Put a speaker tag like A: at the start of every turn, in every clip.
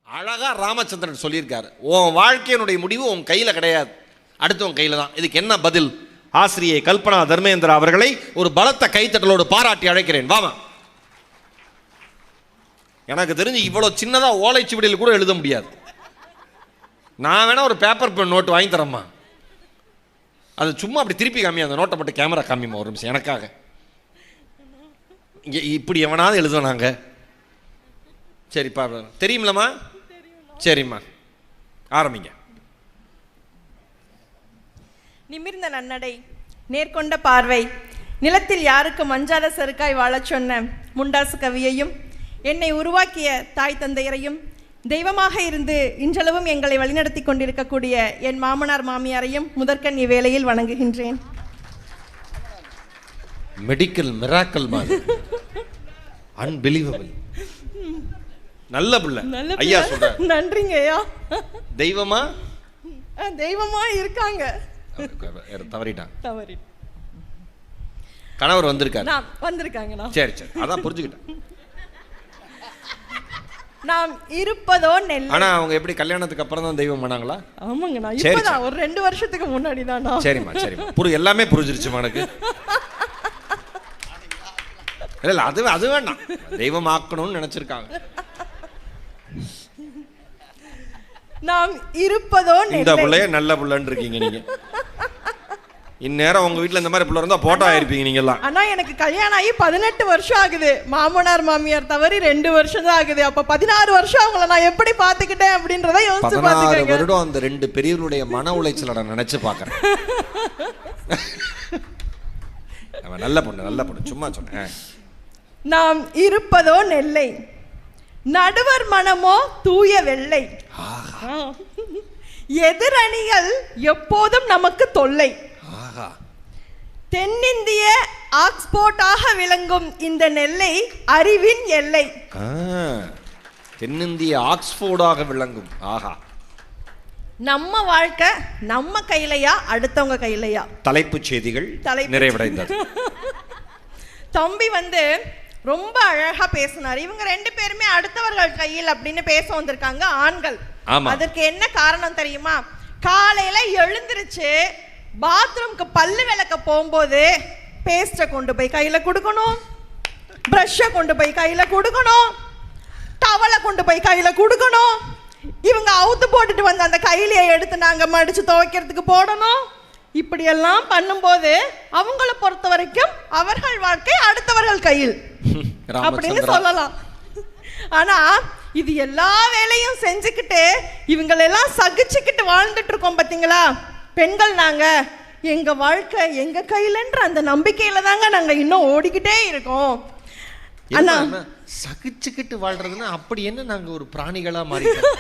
A: அழகா ராமச்சந்திரன் சொல்லியிருக்காரு, உன் வாழ்க்கையினுடைய முடிவு உன் கையில் கிடையாது, அடுத்தவன் கையில் தான். இதுக்கு என்ன பதில்? ஆசிரியை கல்பனா தர்மேந்திரா அவர்களை ஒரு பலத்த கைத்தட்டலோடு பாராட்டி அழைக்கிறேன். வாமா. எனக்கு தெரிஞ்சு இவ்வளோ சின்னதாக ஓலைச்சுவடியில் கூட எழுத முடியாது. நான் வேணா ஒரு பேப்பர் பென் நோட்டு வாங்கி தரேம்மா. அது சும்மா அப்படி திருப்பி காமி, அந்த நோட்டை மட்டும் கேமரா காமிமா ஒரு நிமிஷம் எனக்காக. இங்கே இப்படி எவனாவது எழுதுவானாங்க? சரிப்பா, தெரியுமில்லம்மா? சரிம்மா, ஆரம்பிங்க.
B: நிமிர்ந்த நன்னடை, நேர்கொண்ட பார்வை, நிலத்தில் யாருக்கு மஞ்சாத செருக்காய் வாழச் சொன்ன முண்டாசு கவியையும், என்னை உருவாக்கிய தாய் தந்தையரையும், தெய்வமாக இருந்து இன்றளவும் எங்களை வழிநடத்தி கொண்டிருக்கக்கூடிய என் மாமனார் மாமியாரையும் முதற்கண் இவ்வேளையில் வணங்குகின்றேன்.
A: மெடிக்கல் மிராக்கல் மாதிரி, அன்பிலீவபிள். நல்ல பிள்ளை ஐயா சொல்ற.
B: நன்றிங்க ஐயா.
A: தெய்வமா?
B: தெய்வமா இருக்காங்க.
A: தவறிட்டான்.
B: தவறி
A: கணவர் வந்திருக்காரு.
B: வந்திருக்காங்க.
A: சரி சரி, அதான் புரிஞ்சுக்கிட்டேன்.
B: நாம் இருப்பதோ நெல்.
A: ஆனா அவங்க எப்படி கல்யாணத்துக்கு அப்புறம் தான் தெய்வம் பண்ணாங்களா?
B: ஆமாங்க, நான் இப்பதான் ஒரு 2 வருஷத்துக்கு முன்னாடி தான்.
A: சரிம்மா சரிம்மா, எல்லாமே புரிஞ்சிருச்சுமா எனக்கு. இல்ல அது வேண்டாம், தெய்வம் ஆக்கணும்னு நினைச்சிருக்காங்க.
B: நாம் இருப்பதோ
A: இந்த பிள்ளைய நல்ல பிள்ளைன்னு இருக்கீங்க நீங்க. இந்நேரம் உங்க வீட்டுல இந்த மாதிரி பிள்ளை இருந்தா போட்டோ ஆயிருப்பீங்க நீங்க எல்லாம்.
B: ஆனா எனக்கு கல்யாணம் ஆகி 18 வருஷம் ஆகுது. மாமனார் மாமியார் தவறி 2 வருஷம் தான் ஆகுது. அப்ப 16 வருஷம் அவங்கள நான் எப்படி பாத்துக்கிட்டேன் அப்படின்றத யோசிச்சு பாத்துக்கங்க.
A: 16 வருடம் அந்த 2 பெரியவருடைய மன உளைச்சலை நான் நினைச்சு பாக்குறேன். நல்ல பொண்ணு சும்மா சொன்னேன்.
B: நாம் இருப்பதோ நெல்லை, நடுவர் மனமோ தூய வெள்ளை, எதிரணிகள் எப்போதும் நமக்கு தொல்லை. தென்னிந்திய ஆக்ஸ்போர்ட்டாக விளங்கும் இந்த நெல்லை அறிவின் எல்லை.
A: தென்னிந்திய ஆக்ஸ்போர்டாக விளங்கும். ஆஹா,
B: நம்ம வாழ்க்கை நம்ம கையிலையா அடுத்தவங்க கையிலையா?
A: தலைப்புச் செய்திகள் நிறைவடைந்தது.
B: தம்பி ரொம்ப அழகா பேசினார். இவங்க 2 பேருமே அடுத்தவர்கள் கையில் அப்படின்னு பேச வந்திருக்காங்க ஆண்கள். அதற்கு என்ன காரணம் தெரியுமா? காலையில எழுந்திருச்சு பாத்ரூம்க்கு பல்லு விளக்க போகும்போது பேஸ்ட்டை கொண்டு போய் கையில கொடுக்கணும், பிரஷ்ஷை கொண்டு போய் கையில கொடுக்கணும், டவலை கொண்டு போய் கையில கொடுக்கணும். இவங்க அவுத்து போட்டுட்டு வந்து அந்த கையிலேயே எடுத்து நாங்க மடிச்சு துவைக்கிறதுக்கு போடணும். இப்படியெல்லாம் பண்ணும்போது அவங்கள பொறுத்த வரைக்கும் அவர்கள் வாழ்க்கை அடுத்தவர்கள் கையில் அப்படின்னு சொல்லலாம். ஆனா இது எல்லா வேலையும் செஞ்சுக்கிட்டு இவங்களெல்லாம் சகிச்சுக்கிட்டு வாழ்ந்துட்டு இருக்கோம் பாத்தீங்களா? பெண்கள் நாங்க, எங்க வாழ்க்கை எங்க கையிலன்ற அந்த நம்பிக்கையில தாங்க நாங்க இன்னும் ஓடிக்கிட்டே இருக்கோம். ஆனா
A: சகிச்சுக்கிட்டு வாழ்றதுன்னா அப்படி என்ன நாங்க ஒரு பிராணிகளா மாறிட்டோம்.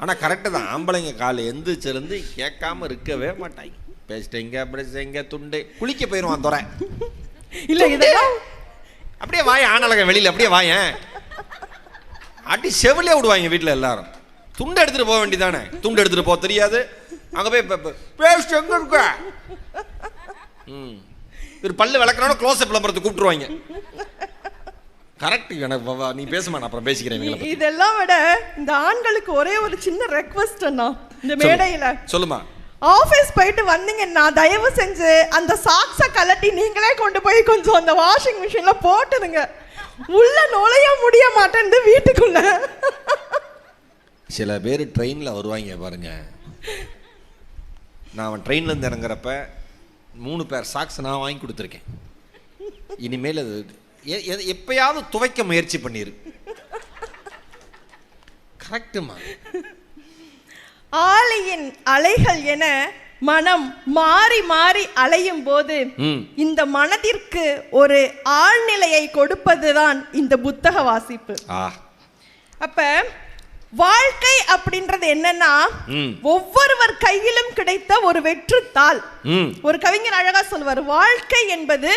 A: ஆனா கரெக்டு தான், ஆம்பளைங்க காலை எந்திரிச்சிருந்து கேட்காம இருக்கவே மாட்டாங்க. பேசிட்டேங்க அப்படி செய்ங்க, துண்டு குளிக்க போயிடுவான் துறை.
B: இல்ல இதெல்லாம்
A: அப்படியே வாய ஆனழக வெளியில அப்படியே வாயேன் அடி செவிலே விடுவாங்க வீட்டுல எல்லாரும். துண்டு எடுத்துட்டு போக வேண்டியதானே? துண்டு எடுத்துட்டு போக தெரியாது. அங்க போய் பேஸ்ட் எங்க இருக்க, ஒரு பல்லு விளக்குறோட க்ளோஸ் அப் விளம்பரத்தை கூப்பிட்டுருவாங்க. கரெக்ட். எனக்கு நீ பேசுமா, நான் அப்புறம் பேசிக்கிறேன்.
B: இதெல்லாம் விட இந்த ஆண்களுக்கு ஒரே ஒரு சின்ன ரெக்வெஸ்ட் அண்ணா, இந்த மேடையில
A: சொல்லுமா.
B: ஆபீஸ் போயிட்டு வந்தீங்கன்னா தயவு செஞ்சு அந்த சாக்ஸை கலட்டி நீங்களே கொண்டு போய் கொஞ்சம் அந்த வாஷிங் மிஷின்ல போட்டுடுங்க. உள்ள நுழைய முடிய மாட்டேன்னு வீட்டுக்குள்ள.
A: சில பேர் ட்ரெயின்ல வருவாங்க பாருங்க. நான் ட்ரெயின்ல இருந்து இறங்குறப்ப 3 பேர் சாக்ஸ் நான் வாங்கி கொடுத்துருக்கேன். இனிமேல் அது எப்பயாவது துவைக்க முயற்சி பண்ணிரு. கரெக்டுமா?
B: ஆலையின் அலைகள் என மனம் மாறி மாறி அலையும் போது இந்த மனதிற்கு ஒரு ஆழ்நிலையை கொடுப்பதுதான் இந்த புத்தக வாசிப்பு. அப்ப வாழ்க்கை அப்படின்றது என்னன்னா ஒவ்வொருவர் கையிலும் கிடைத்த ஒரு வெற்றுத்தாள். ஒரு கவிஞர் அழகா சொல்வார், வாழ்க்கை என்பது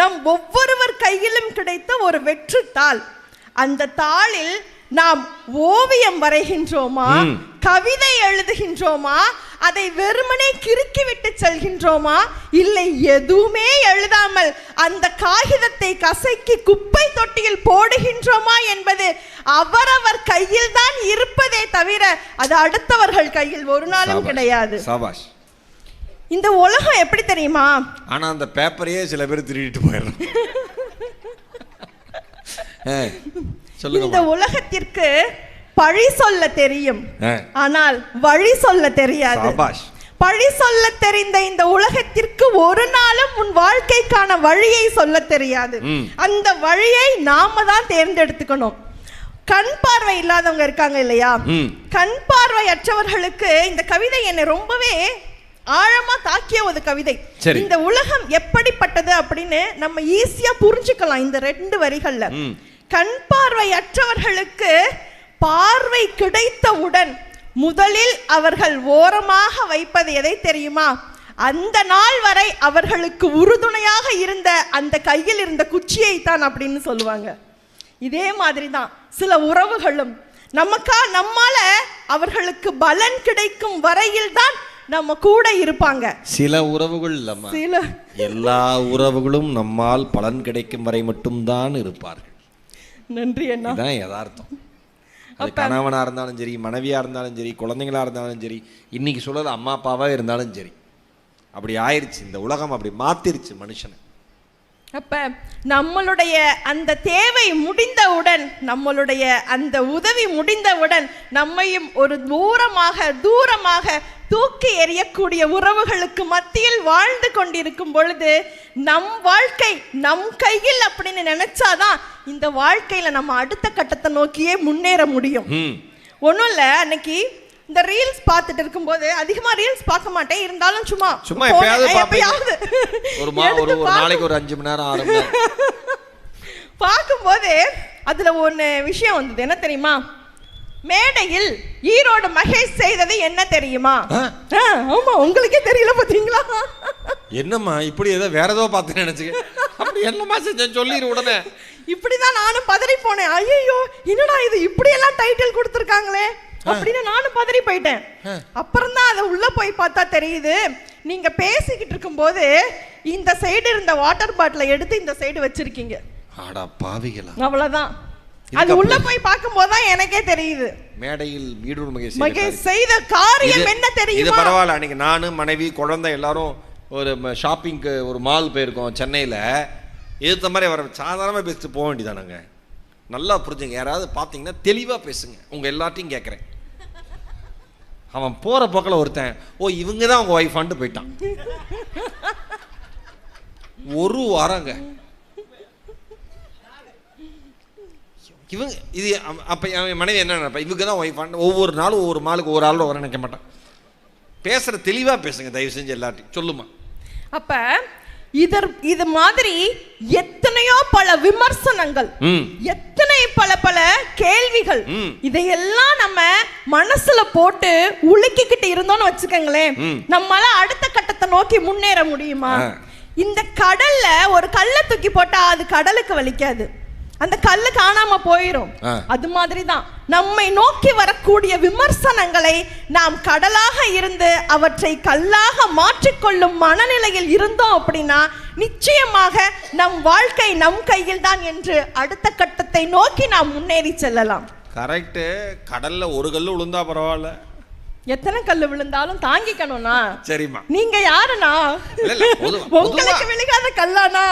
B: நம் ஒவ்வொருவர் கையிலும் கிடைத்த ஒரு வெற்றுத்தாள். அந்த தாளில் நாம் ஓவியம் வரைகின்றோமா, கவிதை எழுதுகின்றோமா, அதை வெறுமனே கிறுக்கி விட்டு செல்கின்றோமா, இல்லை எதுவுமே எழுதாமல் அந்த காகிதத்தை கசக்கி குப்பை தொட்டியில் போடுகின்றோமா என்பது அவரவர் கையில் தான் இருப்பதே தவிர அது அடுத்தவர்கள் கையில் ஒரு நாளும் கிடையாது.
A: சபாஷ்.
B: இந்த உலகம் எப்படி தெரியுமா?
A: ஆனா அந்த பேப்பரையே சில பேர் திருடிட்டு போயிடலாம்.
B: இந்த உலகத்திற்கு பழி சொல்ல தெரியும், ஆனால் வழி சொல்ல தெரியாது. பழி சொல்ல தெரிந்த இந்த உலகத்திற்கு ஒரு நாளும் உன் வாழ்க்கைக்கான வழியை சொல்ல தெரியாது. அந்த வழியை நாம தான் தேர்ந்தெடுத்துக்கணும். கண் பார்வை இல்லாதவங்க இருக்காங்க இல்லையா, கண் பார்வையற்றவர்களுக்கு இந்த கவிதை என்னை ரொம்பவே ஆழமா தாக்கிய ஒரு கவிதை. இந்த உலகம் எப்படிப்பட்டது அப்படின்னு நம்ம ஈஸியா புரிஞ்சுக்கலாம் இந்த 2 வரிகள்ல. கண் பார்வையற்றவர்களுக்கு பார்வை கிடைத்தவுடன் முதலில் அவர்கள் ஓரமாக வைப்பது எதை தெரியுமா? அந்த நாள் வரை அவர்களுக்கு உறுதுணையாக இருந்த அந்த கையில் இருந்த குச்சியை தான் அப்படின்னு சொல்லுவாங்க. இதே மாதிரி தான் சில உறவுகளும் நம்மால அவர்களுக்கு பலன் கிடைக்கும் வரையில் தான் நம்ம கூட இருப்பாங்க.
A: சில உறவுகள் இல்லம்மா, எல்லா உறவுகளும் நம்மால் பலன் கிடைக்கும் வரை மட்டும்தான் இருப்பார்கள்.
B: நன்றி அண்ணா.
A: இதுதான் யதார்த்தம். அது கணவனா இருந்தாலும் சரி, மனைவியா இருந்தாலும் சரி, குழந்தைங்களா இருந்தாலும் சரி, இன்னைக்கு சொல்றது அம்மா அப்பாவா இருந்தாலும் சரி, அப்படி ஆயிருச்சு. இந்த உலகம் அப்படி மாத்திருச்சு மனுஷனை.
B: அப்ப நம்மளுடைய அந்த தேவை முடிந்தவுடன், நம்மளுடைய அந்த உதவி முடிந்தவுடன் நம்மையும் ஒரு தூரமாக தூக்கி எறியக்கூடிய உறவுகளுக்கு மத்தியில் வாழ்ந்து கொண்டிருக்கும் பொழுது நம் வாழ்க்கை நம் கையில் அப்படின்னு நினைச்சாதான் இந்த வாழ்க்கையில நம்ம அடுத்த கட்டத்தை நோக்கியே முன்னேற முடியும். ஒன்றும் இல்லை, அன்னைக்கு இந்த ரீல்ஸ் பார்த்துட்டு இருக்கும்போது, அதிகமா ரீல்ஸ் பார்க்க மாட்டேன், இருந்தாலும் சும்மா எப்பயாவது
A: ஒரு நாளைக்கு ஒரு 5 மணி நேரம் 6 மணி நேரம்
B: பார்க்கும்போது அதுல ஒன்று விஷயம் வந்தது. என்ன தெரியுமா? மேடையில் ஈரோடு மகேஷ் செய்தது என்ன தெரியுமா? ஆமா, உங்களுக்கே தெரியல பாத்தீங்களா?
A: என்னம்மா இப்படி ஏதோ வேற ஏதோ பார்த்து நினைச்சுக்க, அப்படி என்னமா செஞ்சேன் சொல்லிடு உடனே.
B: இப்படிதான் நானும் பதறி போனேன். ஐயோ, என்னடா இது இப்படி எல்லாம் டைட்டில் கொடுத்துருக்காங்களே அப்படின்னு நானும் பதறி போயிட்டேன். அப்புறம் தான் அதை உள்ள போய் பார்த்தா தெரியுது, நீங்க பேசிக்கிட்டு இருக்கும் போது இந்த சைடு இருந்த வாட்டர் பாட்டிலை எடுத்து இந்த சைடு வச்சிருக்கீங்க.
A: ஆடா பாவிகளா.
B: அவ்வளவுதான். அது உள்ள போய் பார்க்கும் போதுதான் எனக்கே தெரியுது
A: மேடையில் ஈரோடு
B: மகேஷ் செய்த காரியம் என்ன தெரியுமா?
A: இது பரவாயில்ல. அன்னைக்கு நானு, மனைவி, குழந்தை எல்லாரும் ஒரு ஷாப்பிங்க்கு ஒரு மால் போயிருக்கோம் சென்னையில. ஏற்ற மாதிரி அவரை சாதாரணமாக பேசிட்டு போக வேண்டியதானாங்க. நல்லா புரிஞ்சுங்க. யாராவது பார்த்தீங்கன்னா தெளிவாக பேசுங்க. உங்கள் எல்லாத்தையும் கேட்குறேன். அவன் போகிற போக்கில் ஒருத்தன், ஓ இவங்க தான் உங்கள் ஒய்ஃபான்ட்டு போயிட்டான். ஒரு வாரங்க இவங்க இது. அப்போ என் மனைவி என்ன நினைப்பா, இவங்க தான் ஒய்ஃபான். ஒவ்வொரு நாளும் ஒவ்வொரு மாலுக்கு ஒரு ஆளோட வர நினைக்க மாட்டான். பேசுகிற தெளிவாக பேசுங்க தயவு செஞ்சு எல்லாத்தையும். சொல்லுமா.
B: அப்போ இது மாதிரி எத்தனையோ பல விமர்சனங்கள், எத்தனை பல கேள்விகள், இதையெல்லாம் நம்ம மனசுல போட்டு உலுக்கிக்கிட்டு இருந்தோம்னு வச்சுக்கோங்களேன், நம்மளால அடுத்த கட்டத்தை நோக்கி முன்னேற முடியுமா? இந்த கடல்ல ஒரு கல்லை தூக்கி போட்டா அது கடலுக்கு வலிக்காது, அந்த கல்லு காணாம போயிரும். அது மாதிரிதான் நம்மை நோக்கி வரக்கூடிய விமர்சனங்களை நாம் கடலாக இருந்து அவற்றை கல்லாக மாற்றிக்கொள்ளும் மனநிலையில் இருந்தோம் அப்படின்னா நிச்சயமாக நம் வாழ்க்கை நம் கையில் தான் என்று அடுத்த கட்டத்தை நோக்கி நாம் முன்னேறி செல்லலாம்.
A: கரெக்ட். கடல்ல ஒரு கல்லு விழுந்தா பரவாயில்ல,
B: எத்தனை கல்லு விழுந்தாலும் தாங்கிக்கணும்னா.
A: சரிமா.
B: நீங்க யாருனா? உங்களுக்கு விழுகாத கல்லானா?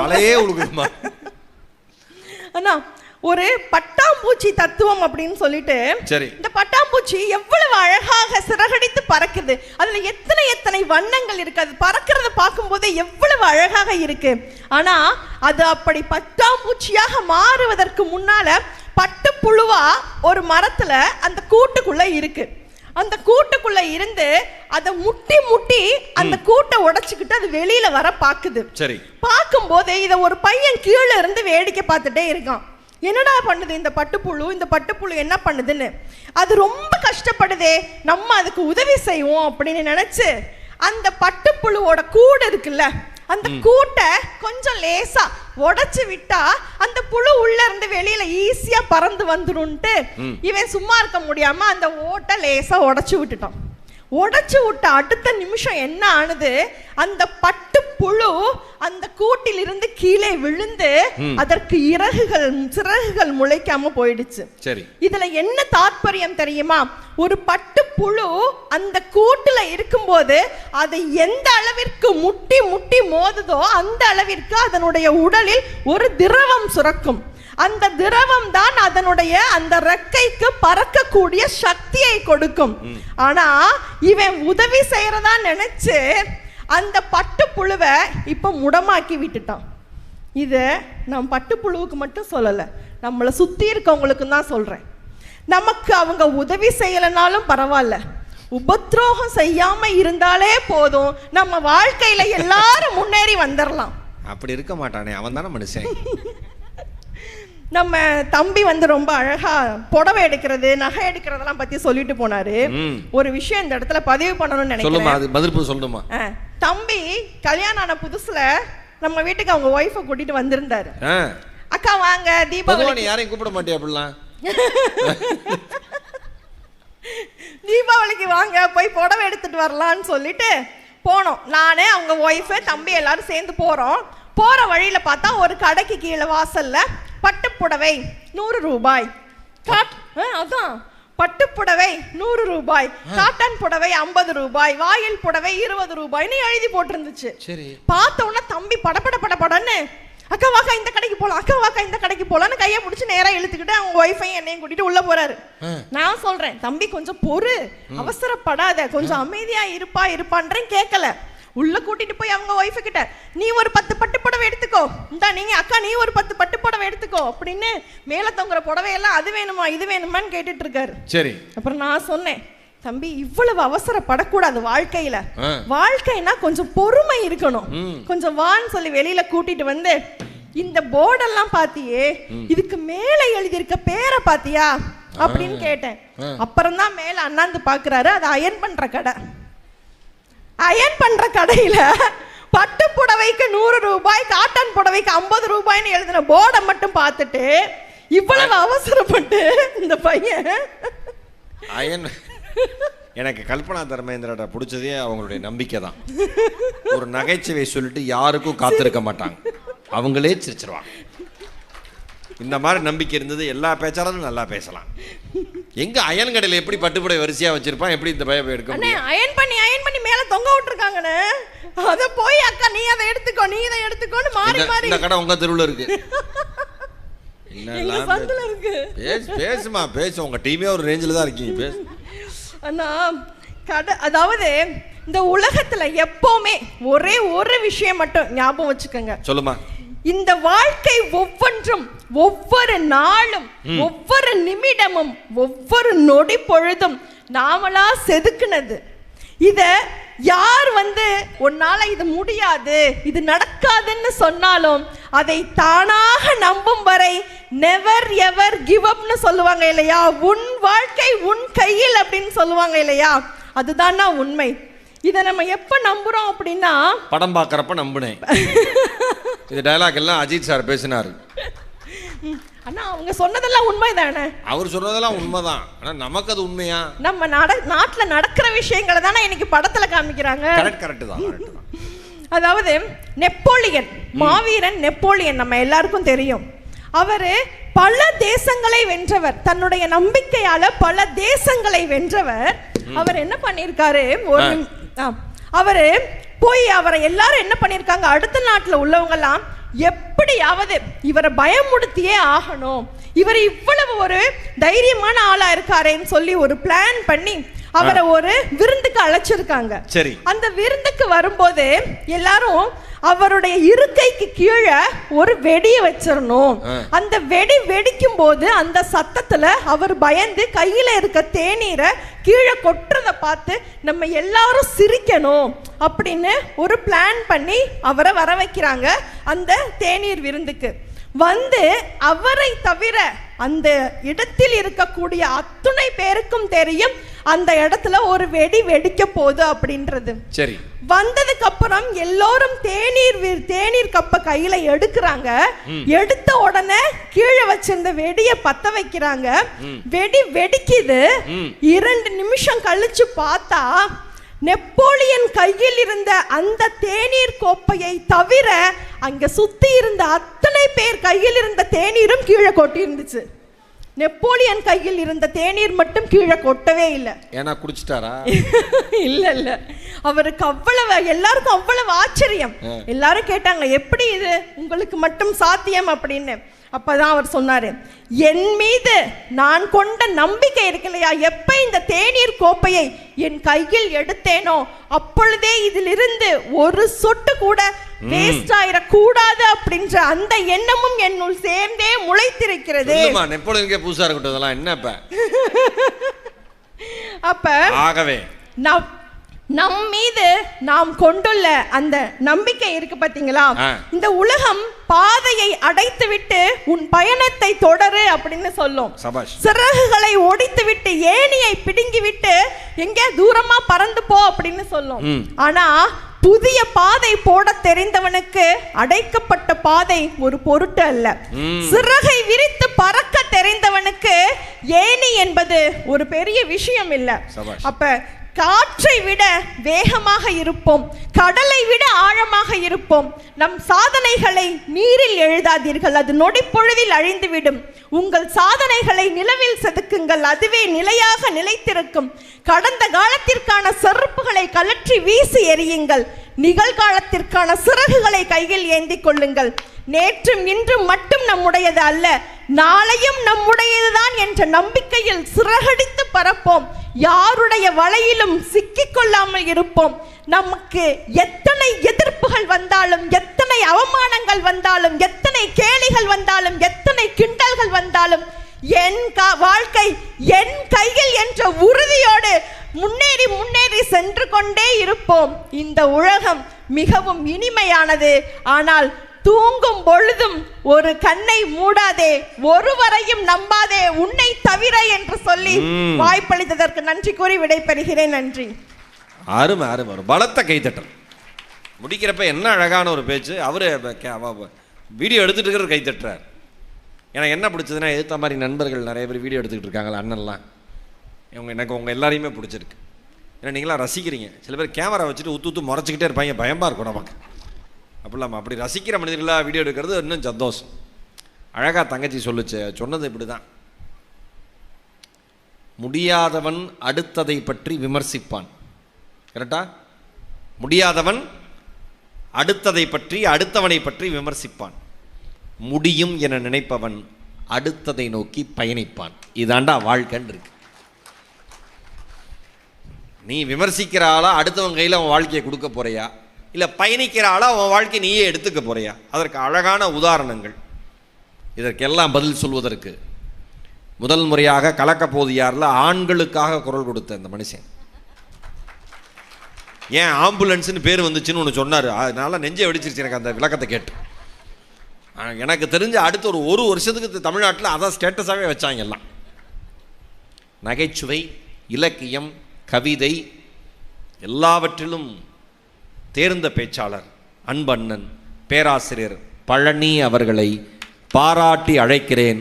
A: மலையே விழுகுமா?
B: அண்ணா, ஒரு பட்டாம்பூச்சி தத்துவம் அப்படின்னு சொல்லிட்டு, இந்த பட்டாம்பூச்சி எவ்வளவு அழகாக சிறகடித்து பறக்குது, அதுல எத்தனை வண்ணங்கள் இருக்கு, அது பறக்கிறத பார்க்கும் போதே எவ்வளவு அழகாக இருக்கு. ஆனா அது அப்படி பட்டாம்பூச்சியாக மாறுவதற்கு முன்னால பட்டுப்புழுவா ஒரு மரத்துல அந்த கூட்டுக்குள்ள இருக்கு. அந்த கூட்டுக்குள்ள இருந்து அதை முட்டி அந்த கூட்டை உடைச்சுக்கிட்டு அது வெளியில வர பாக்குது. சரி, பார்க்கும் போதே இதை ஒரு பையன் கீழே இருந்து வேடிக்கை பார்த்துட்டே இருக்கான். என்னடா பண்ணுது இந்த பட்டுப்புழு என்ன பண்ணுதுன்னு. அது ரொம்ப கஷ்டப்படுதே, நம்ம அதுக்கு உதவி செய்வோம் அப்படின்னு நினைச்சு அந்த பட்டுப்புழுவோட கூடு இருக்குல்ல, அந்த கூட்டை கொஞ்சம் லேசா உடைச்சு விட்டா அந்த புழு உள்ள இருந்து வெளியில ஈஸியா பறந்து வந்துருன்ட்டு இவன் சும்மா இருக்க முடியாம அந்த ஓட்டை லேசா உடைச்சு விட்டுட்டான். உடைச்சு விட்ட அடுத்த நிமிஷம் என்ன ஆனது, அந்த பட்டு புழு அந்த கூட்டில் இருந்து கீழே விழுந்து அதற்கு சிறகுகள் முளைக்காம போயிடுச்சு.
A: சரி,
B: இதுல என்ன தாற்பயம் தெரியுமா? ஒரு பட்டு புழு அந்த கூட்டுல இருக்கும்போது அதை எந்த அளவிற்கு முட்டி முட்டி மோதுதோ அந்த அளவிற்கு அதனுடைய உடலில் ஒரு திரவம் சுரக்கும். அந்த திரவம் தான் அதனுடைய அந்த ரெக்கைக்கு பறக்கக்கூடிய சக்தியை கொடுக்கும். ஆனா இவன் உதவி செய்யறதா நினைச்சு அந்த பட்டுப்புழுவை இப்ப முடமாக்கி விட்டுட்டான். இது நான் பட்டுப்புழுவுக்கு மட்டும் சொல்லல, நம்மளை சுத்தி இருக்கவங்களுக்கு தான் சொல்றேன். நமக்கு அவங்க உதவி செய்யலனாலும் பரவாயில்ல, உபத்ரோகம் செய்யாம இருந்தாலே போதும், நம்ம வாழ்க்கையில எல்லாரும் முன்னேறி வந்துடலாம்.
A: அப்படி இருக்க மாட்டானே, அவன் தானே மனுஷன்.
B: நம்ம தம்பி ரொம்ப அழகா புடவை எடுக்கிறது, நகை எடுக்கிறதெல்லாம் பத்தி சொல்லிட்டு போனாரு. ஒரு விஷயம் இந்த இடத்துல பதிவு பண்ணணும்னு நினைக்கிறேன்.
A: சொல்லுமா?
B: தம்பி கல்யாணம் ஆன புதுசுல நம்ம வீட்டுக்கு அவங்க ஒய்ஃபை கூட்டிட்டு வந்திருந்தாரு. அக்கா வாங்க தீபாவளி.
A: யாரையும் கூப்பிட மாட்டியா அப்படிலாம்?
B: தீபாவளிக்கு வாங்க போய் புடவை எடுத்துட்டு வரலான்னு சொல்லிட்டு போனோம். நானே அவங்க ஒய்ஃபு தம்பி எல்லாரும் சேர்ந்து போறோம். போற வழியில பார்த்தா ஒரு கடைக்கு கீழே வாசல்ல பட்டுப்புடவை 100 ரூபாய், அதான் பட்டுப்புடவை 100 ரூபாய், காட்டன் புடவை 50 ரூபாய், வாயில் புடவை 20 ரூபாய்னு எழுதி போட்டிருந்துச்சு. பார்த்த உடனே தம்பி படன்னு அக்கா வாக்கா இந்த கடைக்கு போலாம், அக்கா வாக்கா இந்த கடைக்கு போலான்னு கையை பிடிச்சி நேரா இழுத்துக்கிட்டு அவங்க ஒய்ஃபையும் என்னையும் கூட்டிட்டு உள்ள போறாரு. நான் சொல்றேன், தம்பி கொஞ்சம் பொறு, அவசரப்படாத, கொஞ்சம் அமைதியா இருப்பான்றேன். கேட்கல. உள்ள கூட்டிட்டு போய் அவங்க ஒய்ஃபு கிட்ட, நீ ஒரு 10 பட்டு புடவை எடுத்துக்கோ, இந்தா நீங்க அக்கா நீ ஒரு 10 பட்டு புடவை எடுத்துக்கோ அப்படின்னு மேல தொங்குற புடவையெல்லாம் அது வேணுமா இது வேணுமான்னு கேட்டுட்டு இருக்காரு. சரி, அப்புறம் நான் சொன்னேன், தம்பி இவ்வளவு அவசரப்படக்கூடாது வாழ்க்கையில, வாழ்க்கைனா கொஞ்சம் பொறுமை இருக்கணும், கொஞ்சம் வான்னு சொல்லி வெளியில கூட்டிட்டு வந்து, இந்த போர்டெல்லாம் பாத்தியே, இதுக்கு மேல எழுதி இருக்க பேரை பாத்தியா அப்படின்னு கேட்டேன். அப்புறம் தான் மேல அண்ணாந்து பாக்குறாரு, அது அயன் பண்ற கடை. அயன் பண்ற கடையில பட்டு புடவைக்கு 100 ரூபாய், காட்டன் புடவைக்கு 50 ரூபாய்னு எழுதின போர்டை மட்டும் பார்த்துட்டு இவ்வளவு அவசரப்பட்டு இந்த பையன்
A: அயன். எனக்கு கல்பனா தர்மேந்திரா பிடிச்சதே அவங்களுடைய நம்பிக்கை தான். ஒரு நகைச்சுவை சொல்லிட்டு யாருக்கும் காத்திருக்க மாட்டாங்க, அவங்களே சிரிச்சிருவாங்க. இந்த மாதிரி நம்பிக்கை இருந்தது எல்லா பேச்சாளரும் நல்லா பேசலாம். எங்க அயன் கடையில் எப்படி பட்டுப்புடவை வரிசையா வச்சிருப்பான், எப்படி இந்த பையன் எடுக்க முடியும்?
B: அயன் பண்ணி மேல தொங்க விட்டுருக்காங்கன்னு அத போய் அக்கா நீ அதை எடுத்துக்கோ நீ இதை எடுத்துக்கோன்னு மாறி மாறி. இந்த கடை உங்க தெருவுல இருக்கு, எங்க சந்துல இருக்கு. பேசுமா பேசு, உங்க டீமே ஒரு ரேஞ்சில தான் இருக்கீங்க, பேசு. அண்ணா கடை, அதாவது இந்த உலகத்துல எப்பவுமே ஒரே ஒரு விஷயம் மட்டும் ஞாபகம் வச்சுக்கோங்க. சொல்லுமா? இந்த வாழ்க்கை ஒவ்வொன்றும், ஒவ்வொரு நாளும், ஒவ்வொரு நிமிடமும், ஒவ்வொரு நொடி பொழுதும் நாமளா செதுக்குனது. இத யார் உன்னால இது முடியாது இது நடக்காதுன்னு சொன்னாலும் அதை தானாக நம்பும் வரை நெவர் எவர் கிவ் அப்னு சொல்லுவாங்க இல்லையா, உன் வாழ்க்கை உன் கையில் அப்படின்னு சொல்லுவாங்க இல்லையா, அதுதான் உண்மை. இதை நம்ம எப்ப நம்புறோம் அப்படின்னா,
A: படம் பார்க்கறப்ப நம்புனேன். இது டயலாக் எல்லாம் அஜித் சார் பேசினாரு.
B: அண்ணா அவங்க சொன்னதெல்லாம் உண்மைதானே?
A: அவர் சொன்னதெல்லாம் உண்மைதான், ஆனா நமக்கு அது உண்மையா?
B: நம்ம நாட்டுல நடக்கிற விஷயங்களை தானே இன்னைக்கு படத்துல காமிக்கிறாங்க.
A: கரெக்ட் தான்.
B: அதாவது நெப்போலியன், மாவீரன் நெப்போலியன் நம்ம எல்லாருக்கும் தெரியும். அவரு பல தேசங்களை வென்றவர், தன்னுடைய நம்பிக்கையால பல தேசங்களை வென்றவர். அவர் என்ன பண்ணிருக்காரு, அவரு போய் அவரை எல்லாரும் என்ன பண்ணிருக்காங்க, அடுத்த நாட்டுல உள்ளவங்க எல்லாம் எப்படியாவது இவரை பயமுடுத்தியே ஆகணும், இவர் இவ்வளவு ஒரு தைரியமான ஆளா இருக்காரேன்னு சொல்லி ஒரு பிளான் பண்ணி அவரை ஒரு விருந்துக்கு அழைச்சிருக்காங்க. சரி, அந்த விருந்துக்கு வரும்போது எல்லாரும் அவருடைய இருக்கைக்கு கீழே ஒரு வெடியை வச்சிடணும். அந்த வெடி வெடிக்கும் போது அந்த சத்தத்துல அவர் பயந்து கையில இருக்க தேநீரை கீழே கொட்டுறத பார்த்து நம்ம எல்லாரும் சிரிக்கணும் அப்படின்னு ஒரு பிளான் பண்ணி அவரை வர வைக்கிறாங்க. அந்த தேநீர் விருந்துக்கு அவரை தவிர அந்த இடத்தில் இருக்கக்கூடிய அத்துணை பேருக்கும் தெரியும் அந்த இடத்துல ஒரு வெடி வெடிக்க போகுது அப்படின்றது. சரி, வந்ததுக்கு அப்புறம் எல்லோரும் தேநீர் கப்ப கையில எடுக்கிறாங்க. எடுத்த உடனே கீழே வச்சிருந்த வெடிய பத்த வைக்கிறாங்க. வெடி வெடிக்குது. 2 நிமிஷம் கழிச்சு பார்த்தா நெப்போலியன் கையில் இருந்த அந்த தேநீர் கோப்பையை தவிர அங்க சுத்தி இருந்த அத்தனை பேர் கையில் இருந்த தேநீரும் கீழே கொட்டி இருந்துச்சு. நெப்போலியன் கையில் இருந்த தேநீர் மட்டும் கீழே கொட்டவே இல்லை.
A: ஏன்னா குடிச்சிட்டாரா?
B: இல்ல, அவருக்கு அவ்வளவு, எல்லாருக்கும் அவ்வளவு ஆச்சரியம். எல்லாரும் கேட்டாங்க, எப்படி இது உங்களுக்கு மட்டும் சாத்தியம் அப்படின்னு. அப்பதான் அவர் சொன்னாரு, என் மீது நான் கொண்ட நம்பிக்கை இருக்கு இல்லையா, எப்ப இந்த தேநீர் கோப்பையை என் கையில் எடுத்தேனோ அப்பொழுதே இதிலிருந்து ஒரு சொட்டு கூட வேஸ்ட் ஆயிடக்கூடாது அப்படின்ற அந்த எண்ணமும் என்னுள் சேர்ந்தே முளைத்திருக்கிறது.
A: நெப்போலியனுக்கே புதுசா இருக்கட்டும் என்னப்ப.
B: அப்ப ஆகவே நம் மீது நாம் கொண்டுள்ள அந்த நம்பிக்கை இருக்கு பாத்தீங்களா, இந்த உலகம் பாதையை அடைத்து விட்டு உன் பயணத்தை தொடரு அப்படின்னு சொல்லும். சிறகுகளை ஒடித்து விட்டு ஏணியை பிடுங்கி விட்டு எங்க தூரமா பறந்து போ அப்படின்னு சொல்லும். ஆனா புதிய பாதை போட தெரிந்தவனுக்கு அடைக்கப்பட்ட பாதை ஒரு பொருட்டு அல்ல. சிறகை விரித்து பறக்க தெரிந்தவனுக்கு ஏணி என்பது ஒரு பெரிய விஷயம் இல்ல. அப்ப காற்றை விட வேகமாக இருப்போம், கடலை விட ஆழமாக இருப்போம். நம் சாதனைகளை நீரில் எழுதாதீர்கள், அது நொடி பொழுதில் அழிந்துவிடும். உங்கள் சாதனைகளை நிலவில் செதுக்குங்கள், அதுவே நிலையாக நிலைத்திருக்கும். கடந்த காலத்திற்கான செருப்புகளை கலற்றி வீசி எறியுங்கள், நிகழ்காலத்திற்கான சிறகுகளை கையில் ஏந்தி கொள்ளுங்கள். நேற்றும் இன்றும் மட்டும் நம்முடையது அல்ல, நாளையும் நம்முடையதுதான் என்ற நம்பிக்கையில் சிறகடித்து பறப்போம். யாருடைய வலையிலும் சிக்கிக் கொள்ளாமல் இருப்போம். நமக்கு எத்தனை எதிர்ப்புகள் வந்தாலும், எத்தனை அவமானங்கள் வந்தாலும், எத்தனை கேலிகள் வந்தாலும், எத்தனை கிண்டல்கள் வந்தாலும், என் வாழ்க்கை என் கையில் என்ற உறுதியோடு முன்னேறி முன்னேறி சென்று கொண்டே இருப்போம். இந்த உலகம் மிகவும் இனிமையானது. ஆனால் தூங்கும் பொழுதும் ஒரு கண்ணை மூடாதே, ஒருவரையும் நம்பாதே, உன்னை தவிர என்று சொல்லி வாய்ப்பளித்ததற்கு நன்றி கூறி விடைபெறுகிறேன். நன்றி.
A: அருமை அருமை. ஒரு பலத்த கைத்தட்டல். முடிக்கிறப்ப என்ன அழகான ஒரு பேச்சு. அவரு வீடியோ எடுத்துட்டு இருக்கிற கைத்தட்டுறார். எனக்கு என்ன பிடிச்சதுன்னா, எதிர்த்த மாதிரி நண்பர்கள் நிறைய பேர் வீடியோ எடுத்துக்கிட்டு இருக்காங்களா அண்ணன்லாம், எனக்கு உங்கள் எல்லாரையுமே பிடிச்சிருக்கு. ஏன்னா நீங்களாம் ரசிக்கிறீங்க. சில பேர் கேமரா வச்சுட்டு ஊற்று முறைச்சிக்கிட்டே இருப்பாங்க, பயமாக இருக்கும் நமக்கு. அப்படிலாமா? அப்படி ரசிக்கிற மனிதர்களாக வீடியோ எடுக்கிறது இன்னும் சந்தோஷம். அழகாக தங்கச்சி சொன்னது இப்படி தான். முடியாதவன் அடுத்ததை பற்றி விமர்சிப்பான். கரெக்டா? முடியாதவன் அடுத்ததை பற்றி, அடுத்தவனை பற்றி விமர்சிப்பான். முடியும் என நினைப்பவன் அடுத்ததை நோக்கி பயணிப்பான். இதாண்டா வாழ்க்கைன்னு இருக்கு. நீ விமர்சிக்கிற ஆளா அடுத்தவன் கையில் அவன் வாழ்க்கையை கொடுக்க போறியா, இல்லை பயணிக்கிற ஆளா அவன் வாழ்க்கை நீயே எடுத்துக்க போறியா? அதற்கு அழகான உதாரணங்கள். இதற்கெல்லாம் பதில் சொல்வதற்கு முதல் முறையாக கலக்கப்போது யாரில் ஆண்களுக்காக குரல் கொடுத்த இந்த மனுஷன். ஏன் ஆம்புலன்ஸ்னு பேர் வந்துச்சுன்னு ஒன்று சொன்னார். அதனால நெஞ்சை வெடிச்சிருச்சு எனக்கு அந்த விளக்கத்தை கேட்டு. எனக்கு தெரிஞ்ச அடுத்த ஒரு வருஷத்துக்கு தமிழ்நாட்டில் அதான் ஸ்டேட்டஸாகவே வச்சாங்க எல்லாம். நகைச்சுவை, இலக்கியம், கவிதை எல்லாவற்றிலும் தேர்ந்த பேச்சாளர் அன்பண்ணன் பேராசிரியர் பழனி அவர்களை பாராட்டி அழைக்கிறேன்.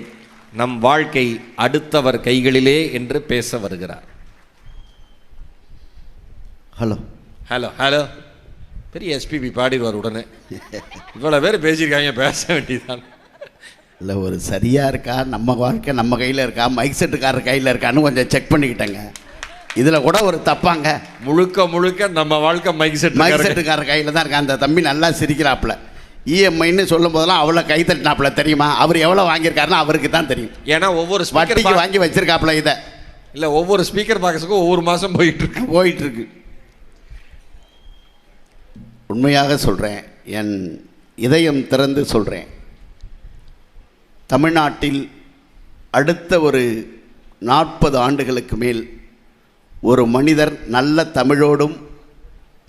A: நம் வாழ்க்கை அடுத்தவர் கைகளிலே என்று பேச வருகிறார்.
C: Hello
A: hello hello. பெரிய எஸ்பிபி பாடிடுவார் உடனே. இவ்வளோ பேர் பேசியிருக்காங்க, பேச வேண்டியதான்.
C: இல்லை, ஒரு சரியாக இருக்கா, நம்ம வாழ்க்கை நம்ம கையில் இருக்கா, மைக் செட்டுக்காரர் கையில் இருக்கான்னு கொஞ்சம் செக் பண்ணிக்கிட்டேங்க. இதில் கூட ஒரு தப்பாங்க.
A: முழுக்க நம்ம வாழ்க்கை மைக்
C: செட்டுக்காரர் கையில் தான் இருக்கா. அந்த தம்பி நல்லா சிரிக்கிறாப்புல. இஎம்ஐன்னு சொல்லும் போதெல்லாம் அவ்வளோ கை தட்டினாப்புல. தெரியுமா அவர் எவ்வளோ வாங்கியிருக்காருன்னா அவருக்கு தான் தெரியும்.
A: ஏன்னா ஒவ்வொரு
C: வட்டிக்கு வாங்கி வச்சிருக்காப்புல. இதை
A: இல்லை, ஒவ்வொரு ஸ்பீக்கர் பாக்ஸுக்கும் ஒவ்வொரு மாதம் போயிட்டுருக்கு.
C: உண்மையாக சொல்கிறேன், என் இதயம் திறந்து சொல்கிறேன். தமிழ்நாட்டில் அடுத்த ஒரு 40 ஆண்டுகளுக்கு மேல் ஒரு மனிதர் நல்ல தமிழோடும்,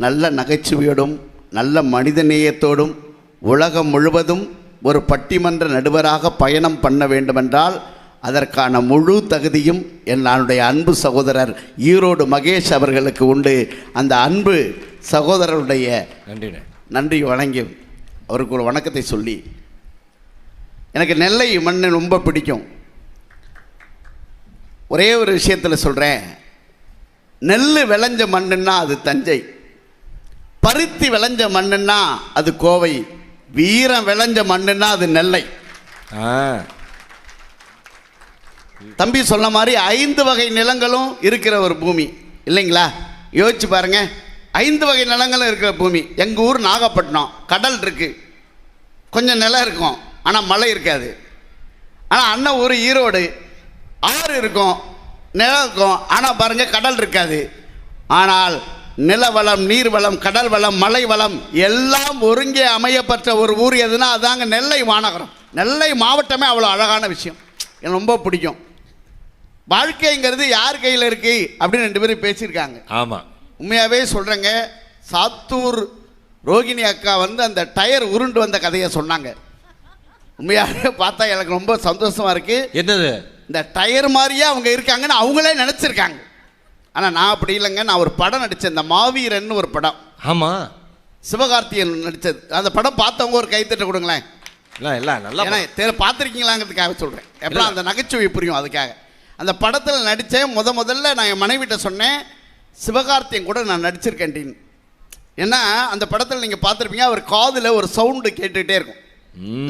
C: நல்ல நகைச்சுவையோடும், நல்ல மனிதநேயத்தோடும் உலகம் முழுவதும் ஒரு பட்டிமன்ற நடுவராக பயணம் பண்ண வேண்டுமென்றால் அதற்கான முழு தகுதியும் என்னுடைய அன்பு சகோதரர் ஈரோடு மகேஷ் அவர்களுக்கு உண்டு. அந்த அன்பு சகோதரருடைய நன்றி வணங்கி அவருக்கு ஒரு வணக்கத்தை சொல்லி, எனக்கு நெல்லை மண் ரொம்ப பிடிக்கும். ஒரே ஒரு விஷயத்தில் சொல்கிறேன், நெல் விளைஞ்ச மண்ணுன்னா அது தஞ்சை, பருத்தி விளைஞ்ச மண்ணுன்னா அது கோவை, வீரம் விளைஞ்ச மண்ணுன்னா அது நெல்லை. தம்பி சொன்ன மாதிரி 5 வகை நிலங்களும் இருக்கிற ஒரு பூமி இல்லைங்களா? யோசிச்சு பாருங்க, 5 வகை நிலங்களும் இருக்கிற பூமி. எங்கள் ஊர் நாகப்பட்டினம், கடல் இருக்கு, கொஞ்சம் நிலம் இருக்கும் ஆனால் மழை இருக்காது. ஆனால் அண்ணன் ஊர் ஈரோடு, ஆறு இருக்கும், நிலம் இருக்கும், ஆனால் பாருங்கள் கடல் இருக்காது. ஆனால் நிலவளம், நீர் வளம், கடல் வளம், மலை வளம் எல்லாம் ஒருங்கே அமையப்பட்ட ஒரு ஊர் எதுனா அதாங்க நெல்லை மாநகரம். நெல்லை மாவட்டமே அவ்வளோ அழகான விஷயம், எனக்கு ரொம்ப பிடிக்கும். வாழ்க்கைங்கிறது யார் கையில் இருக்கு அப்படின்னு 2 பேரும் பேசியிருக்காங்க.
A: ஆமாம்,
C: உண்மையாகவே சொல்கிறேங்க. சாத்தூர் ரோகிணி அக்கா அந்த டயர் உருண்டு வந்த கதையை சொன்னாங்க. உண்மையாகவே பார்த்தா எனக்கு ரொம்ப சந்தோஷமாக இருக்குது.
A: என்னது,
C: இந்த டயர் மாதிரியே அவங்க இருக்காங்கன்னு அவங்களே நினச்சிருக்காங்க. ஆனால் நான் அப்படி இல்லைங்க. நான் ஒரு படம் நடித்தேன், இந்த மாவீரன் ஒரு படம்.
A: ஆமாம்,
C: சிவகார்த்தியன் நடித்தது. அந்த படம் பார்த்தவங்க ஒரு கைத்தட்ட கொடுங்களேன்.
A: இல்லை நல்லா
C: பார்த்துருக்கீங்களாங்கிறதுக்காக சொல்கிறேன். எப்படிலாம் அந்த நகைச்சுவை புரியும் அதுக்காக. அந்த படத்தில் நடித்தேன். முதல்ல நான் என் மனைவிட்ட சொன்னேன், சிவகார்த்தியன் கூட நான் நடிச்சிருக்கேன். ஏன்னா அந்த படத்தில் நீங்கள் பார்த்துருப்பீங்க, அவர் காதில் ஒரு சவுண்டு கேட்டுகிட்டே இருக்கும்.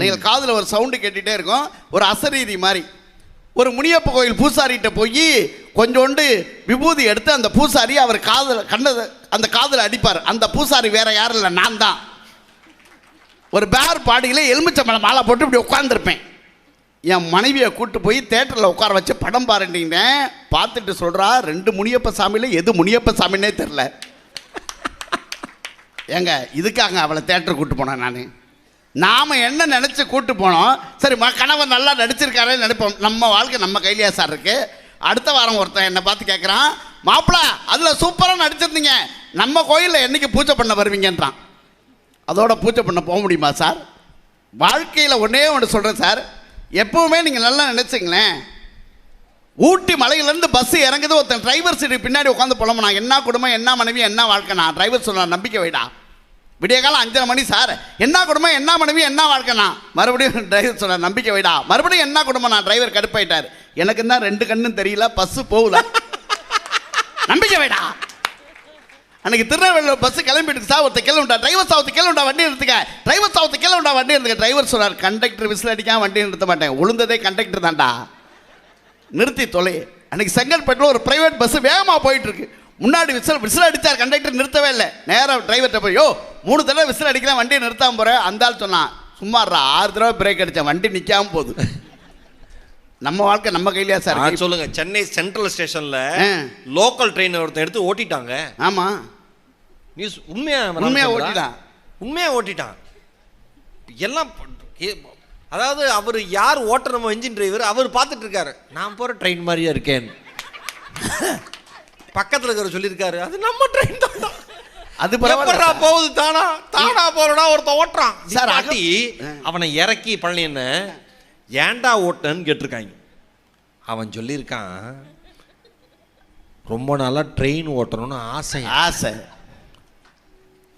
C: நீங்கள் காதில் ஒரு சவுண்டு கேட்டுகிட்டே இருக்கும், ஒரு அசரீதி மாதிரி. ஒரு முனியப்ப கோயில் பூசாரிகிட்ட போய் கொஞ்சோண்டு விபூதி எடுத்து அந்த பூசாரி அவர் காதில் கண்டது அந்த காதில் அடிப்பார். அந்த பூசாரி வேற யாரும் இல்லை, நான் தான். ஒரு பேர் பாடியில் எலுமிச்சம்பழம் மாலை போட்டு இப்படி உட்காந்துருப்பேன். என் மனைவியை கூப்பிட்டு போய் தேட்டரில் உட்கார வச்சு படம் பாருண்டிங்க. பார்த்துட்டு சொல்கிறா, 2 முனியப்ப சாமியில் எது முனியப்ப சாமின்னே தெரில. ஏங்க இதுக்காக அவளை தேட்டருக்கு கூப்பிட்டு போனேன். நாம் என்ன நினச்சி கூப்பிட்டு போனோம், சரி கணவன் நல்லா நடிச்சிருக்காரே நினைப்போம். நம்ம வாழ்க்கை நம்ம கையிலேயே சார் இருக்குது. அடுத்த வாரம் ஒருத்தன் என்னை பார்த்து கேட்குறான், மாப்பிள்ளை அதில் சூப்பராக நடிச்சிருந்தீங்க, நம்ம கோயிலில் என்றைக்கு பூஜை பண்ண வருவீங்கன்றான். அதோட பூஜை பண்ண போக முடியுமா சார்? வாழ்க்கையில் ஒன்றே ஒன்று சொல்கிறேன் சார், எப்பவுமே நீங்கள் நல்லா நினச்சிங்களேன். ஊட்டி மலையிலேருந்து பஸ்ஸு இறங்குது, ஒருத்தன் டிரைவர் சீட்டு பின்னாடி உட்காந்து புலம்புனா, என்ன குடும்பம், என்ன மனைவி, என்ன வாழ்க்கை. நான் டிரைவர் சொன்ன நம்பிக்கை வைடா. விடிய காலம் 5:30 மணி சார், என்ன குடும்பம், என்ன மனைவி, என்ன வாழ்க்கைண்ணா. மறுபடியும் டிரைவர் சொன்ன நம்பிக்கை வைடா. மறுபடியும் என்ன குடும்பம். நான் டிரைவர் கடுப்பாயிட்டார். எனக்கு தான் 2 கண்ணும் தெரியல, பஸ்ஸு போகல. நம்பிக்கை வைடா. அன்னைக்கு திருநெல்வேலியில் பஸ்ஸு கிளம்பிட்டு சார், ஒருத்தர் கிளம்பிட்டா, டிரைவர் சாவத்து கிளம்பிட்டா வண்டி எடுத்துக்க, டிரைவர் சாவத்து கிளம்பிட்டா வண்டி எடுத்துக்க. டிரைவர் சொன்னார், கண்டக்டர் விசில் அடிக்காம வண்டி நிறுத்த மாட்டேன், உளுந்ததே கண்டக்டர் தான்டா, நிறுத்தி தொலை. அன்னைக்கு செங்கல்பட்டில் ஒரு பிரைவேட் பஸ்ஸு வேகமாக போயிட்டு இருக்கு. முன்னாடி விசில் அடித்தார், கண்டக்டர் நிறுத்தவே இல்லை. நேராக டிரைவர்கிட்ட போய், 3 தடவை விசில் அடிக்கலாம், வண்டியை நிறுத்தாமல் போகிறேன். அந்த ஆள் சொன்னான், சும்மாறா 6 தடவை பிரேக் அடித்தேன், வண்டி நிற்காமல் போகுது. நம்ம வாழ்க்கை நம்ம கையிலையா சார்?
A: சொல்லுங்க, சென்னை சென்ட்ரல் ஸ்டேஷன்ல லோக்கல் ட்ரெயின் ஒருத்தர் எடுத்து ஓட்டிட்டாங்க.
C: ஆமா,
A: நியூஸ் உண்மையா ஓட்டிட்டான் எல்லாம். அதாவது அவர் யார் ஓட்டுற இன்ஜின் டிரைவர், அவர் பார்த்துட்டு இருக்காரு, நான் போற ட்ரெயின் மாதிரியா இருக்கேன். பக்கத்தில் இருக்கிற சொல்லியிருக்காரு, அது நம்ம ட்ரெயின் தான், அது பரவாயில்ல போகுது, தானா போறடா ஒருத்தன் ஓட்டுறான் சார். ஆட்டி அவனை இறக்கி பழனி என்ன ஏண்டா ஓட்டன்னு கேட்டிருக்காங்க. அவன் சொல்லியிருக்கான், ரொம்ப நாளா ட்ரெயின் ஓட்டணும்னு ஆசை.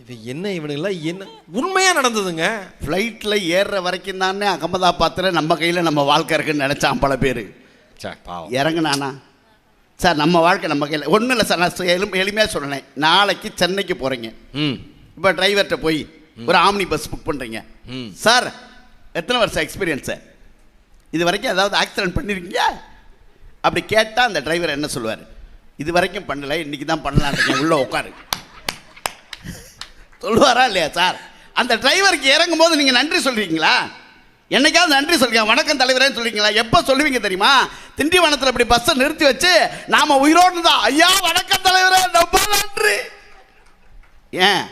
A: இது என்ன இவனுங்களாம் என்ன உண்மையா நடந்ததுங்க.
C: ஃப்ளைட்டில் ஏறுற வரைக்கும் தானே அகமதாபாத்தில் நம்ம கையில் நம்ம வாழ்க்கை இருக்குன்னு நினச்சான் பல பேர். இறங்குனானா சார் நம்ம வாழ்க்கை நம்ம கையில் ஒன்றும் இல்லை சார். நான் எளிமையாக சொன்னேன், நாளைக்கு சென்னைக்கு போகிறீங்க. இப்போ டிரைவர்கிட்ட போய் ஒரு ஆம்னி பஸ் புக் பண்ணுறீங்க சார், எத்தனை வருஷம் எக்ஸ்பீரியன்ஸு, இது வரைக்கும் ஏதாவது ஆக்சிடென்ட் பண்ணியிருக்கீங்க அப்படி கேட்டால் அந்த டிரைவர் என்ன சொல்லுவார், இது வரைக்கும் பண்ணலை, இன்றைக்கி தான் பண்ணலான்னு இருக்கேன், உள்ளே உட்காரு சொல்லுவாரா இல்லையா சார்? அந்த டிரைவருக்கு இறங்கும் போது நீங்கள் நன்றி சொல்கிறீங்களா? என்னைக்காவது நன்றி சொல்லுங்க, வணக்கம் தலைவரேன்னு சொல்லிங்களா? எப்போ சொல்லுவீங்க தெரியுமா? திண்டிவனத்தில் இப்படி பஸ்ஸை நிறுத்தி வச்சு நாம் உயிரோடு தான், ஐயா வணக்கம் தலைவரே ரொம்ப நன்றி. ஏன்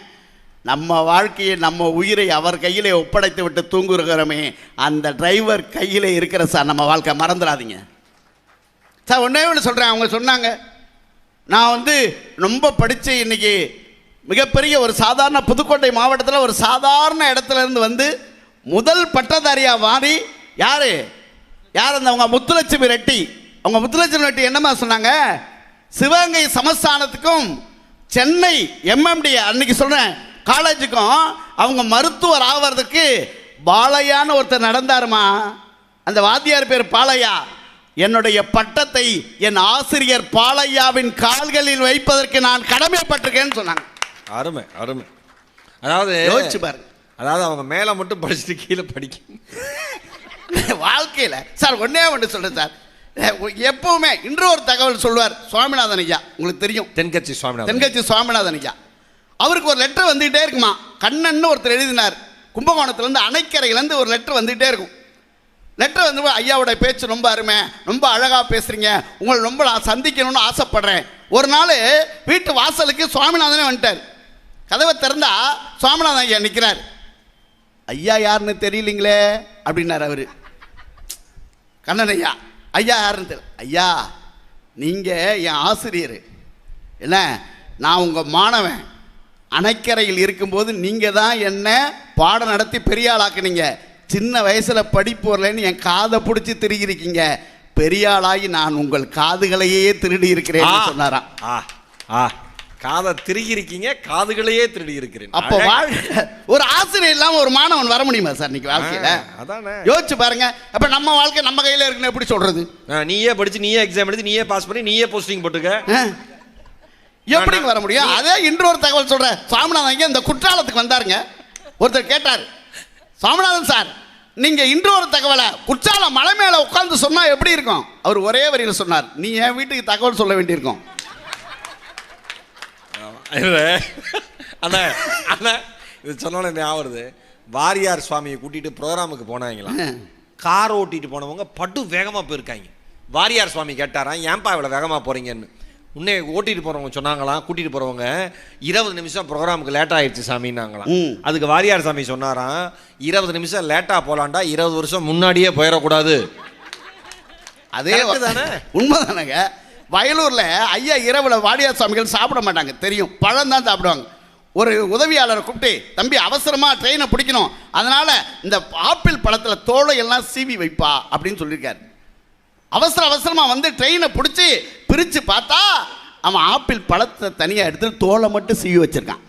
C: நம்ம வாழ்க்கையை நம்ம உயிரை அவர் கையிலே ஒப்படைத்து விட்டு தூங்குகிறோமே, அந்த டிரைவர் கையிலே இருக்கிற சார் நம்ம வாழ்க்கை, மறந்துடாதீங்க சார். ஒன்றே ஒன்று சொல்கிறேன், அவங்க சொன்னாங்க, நான் ரொம்ப படித்து இன்னைக்கு மிகப்பெரிய ஒரு சாதாரண புதுக்கோட்டை மாவட்டத்தில் ஒரு சாதாரண இடத்துல இருந்து முதல் பட்டதாரியாக மாறி யார் அந்த அவங்க முத்துலட்சுமி ரெட்டி. அவங்க முத்துலட்சுமி ரெட்டி என்னமா சொன்னாங்க, சிவகங்கை சமஸ்தானத்துக்கும் சென்னை எம்எம்டி அன்னைக்கு சொல்கிறேன் காலேஜுக்கும் அவங்க மருத்துவர் ஆவறதுக்கு பாலையான்னு ஒருத்தர் நடந்தாருமா. அந்த வாத்தியார் பேர் பாலையா. என்னுடைய பட்டத்தை என் ஆசிரியர் பாலையாவின் கால்களில் வைப்பதற்கு நான் கடமைப்பட்டிருக்கேன்னு சொன்னாங்க.
A: அருமை அருமை. அதாவது
C: யோசிச்சு பாருங்க.
A: அதாவது அவங்க மேலே மட்டும் படிச்சுட்டு கீழே படிக்கும்
C: வாழ்க்கையில் சார் ஒன்றே ஒன்று சொல்கிறேன் சார், எப்பவுமே இன்று ஒரு தகவல் சொல்லுவார் சுவாமிநாதன் ஐயா, உங்களுக்கு தெரியும்,
A: தென்கட்சி
C: சுவாமிநாதன் ஐயா. அவருக்கு ஒரு லெட்டர் வந்துகிட்டே இருக்குமா. கண்ணன்னு ஒருத்தர் எழுதினார், கும்பகோணத்துலேருந்து அணைக்கரையிலேருந்து ஒரு லெட்டர் வந்துகிட்டே இருக்கும். லெட்டர் வந்து, ஐயாவோட பேச்சு ரொம்ப அருமை, ரொம்ப அழகாக பேசுகிறீங்க, உங்களை ரொம்ப நான் சந்திக்கணும்னு ஆசைப்படுறேன். ஒரு நாள் வீட்டு வாசலுக்கு சுவாமிநாதனே வந்துட்டார். கதவை திறந்தா சுவாமிநாதன் ஐயா நிற்கிறார். ஐயா யாருன்னு தெரியலீங்களே அப்படின்னார் அவர். கண்ணன் ஐயா, ஐயா யாருன்னு தெரியல. ஐயா நீங்கள் என் ஆசிரியர் என்ன, நான் உங்கள் மாணவன். அணைக்கரையில் இருக்கும்போது நீங்கள் தான் என்ன பாடம் நடத்தி பெரிய ஆளாக்குனீங்க. சின்ன வயசில் படிப்பு வரலன்னு என் காதை பிடிச்சி திருகிருக்கீங்க. பெரிய ஆளாகி நான் உங்கள் காதுகளையே திருடி இருக்கிறேன் சொன்னாராம்.
A: காதை திருகி இருக்கீங்க, காதுகளையே திருடி இருக்கிறேன்.
C: அப்போ ஒரு ஆசிரியர் இல்லாம ஒரு மாணவன் வர முடியுமா சார் இன்னைக்கு வாழ்க்கையில?
A: அதானே
C: யோசிச்சு பாருங்க. அப்ப நம்ம வாழ்க்கை நம்ம கையில இருக்குன்னு எப்படி சொல்றது?
A: நீயே படிச்சு, நீயே எக்ஸாம் எழுதி, நீயே பாஸ் பண்ணி, நீயே போஸ்டிங் போட்டுக்க,
C: எப்படி வர முடியும்? அதே இன்று ஒரு தகவல் சொல்றேன். சாமிநாதன் இந்த குற்றாலத்துக்கு வந்தாருங்க. ஒருத்தர் கேட்டார், சாமிநாதன் சார் நீங்க இன்று ஒரு தகவலை குற்றாலம் மலை மேல உட்கார்ந்து சொன்னா எப்படி இருக்கும்? அவர் ஒரே வரியில சொன்னார், நீ என் வீட்டுக்கு தகவல் சொல்ல வேண்டியிருக்கும்.
A: அண்ணா அண்ணா இது சொன்னோன்னே ஞாபகம் வருது. வாரியார் சுவாமியை கூட்டிட்டு ப்ரோக்ராமுக்கு போனாங்களா, கார் ஓட்டிட்டு போனவங்க பட்டு வேகமாக போயிருக்காங்க. வாரியார் சுவாமி கேட்டாராம், ஏன்பா இவ்வளோ வேகமாக போகிறீங்கன்னு. உன்னே ஓட்டிட்டு போகிறவங்க சொன்னாங்களாம், கூட்டிகிட்டு போகிறவங்க 20 நிமிஷம் ப்ரோக்ராமுக்கு லேட் ஆகிடுச்சு சாமின்னாங்களாம். அதுக்கு வாரியார் சாமி சொன்னாராம், 20 நிமிஷம் லேட்டாக போகலான்டா, 20 வருஷம் முன்னாடியே போயிடக்கூடாது.
C: அதே தானே, உண்மைதானங்க. வயலூர்ல ஐயா இரவுல வாடியார் சாமிகள் சாப்பிட மாட்டாங்க, தெரியும், பழம் தான் சாப்பிடுவாங்க. ஒரு உதவியாளரை கூப்பிட்டு, தம்பி அவசரமா ட்ரெயினை பிடிக்கணும், அதனால இந்த ஆப்பிள் பழத்துல தோலை எல்லாம் சீவி வைப்பா அப்படின்னு சொல்லியிருக்காரு. அவசரமா வந்து ட்ரெயினை பிடிச்சி பிரிச்சு பார்த்தா அவன் ஆப்பிள் பழத்தை தனியா எடுத்து தோலை மட்டும் சீவி வச்சிருக்கான்.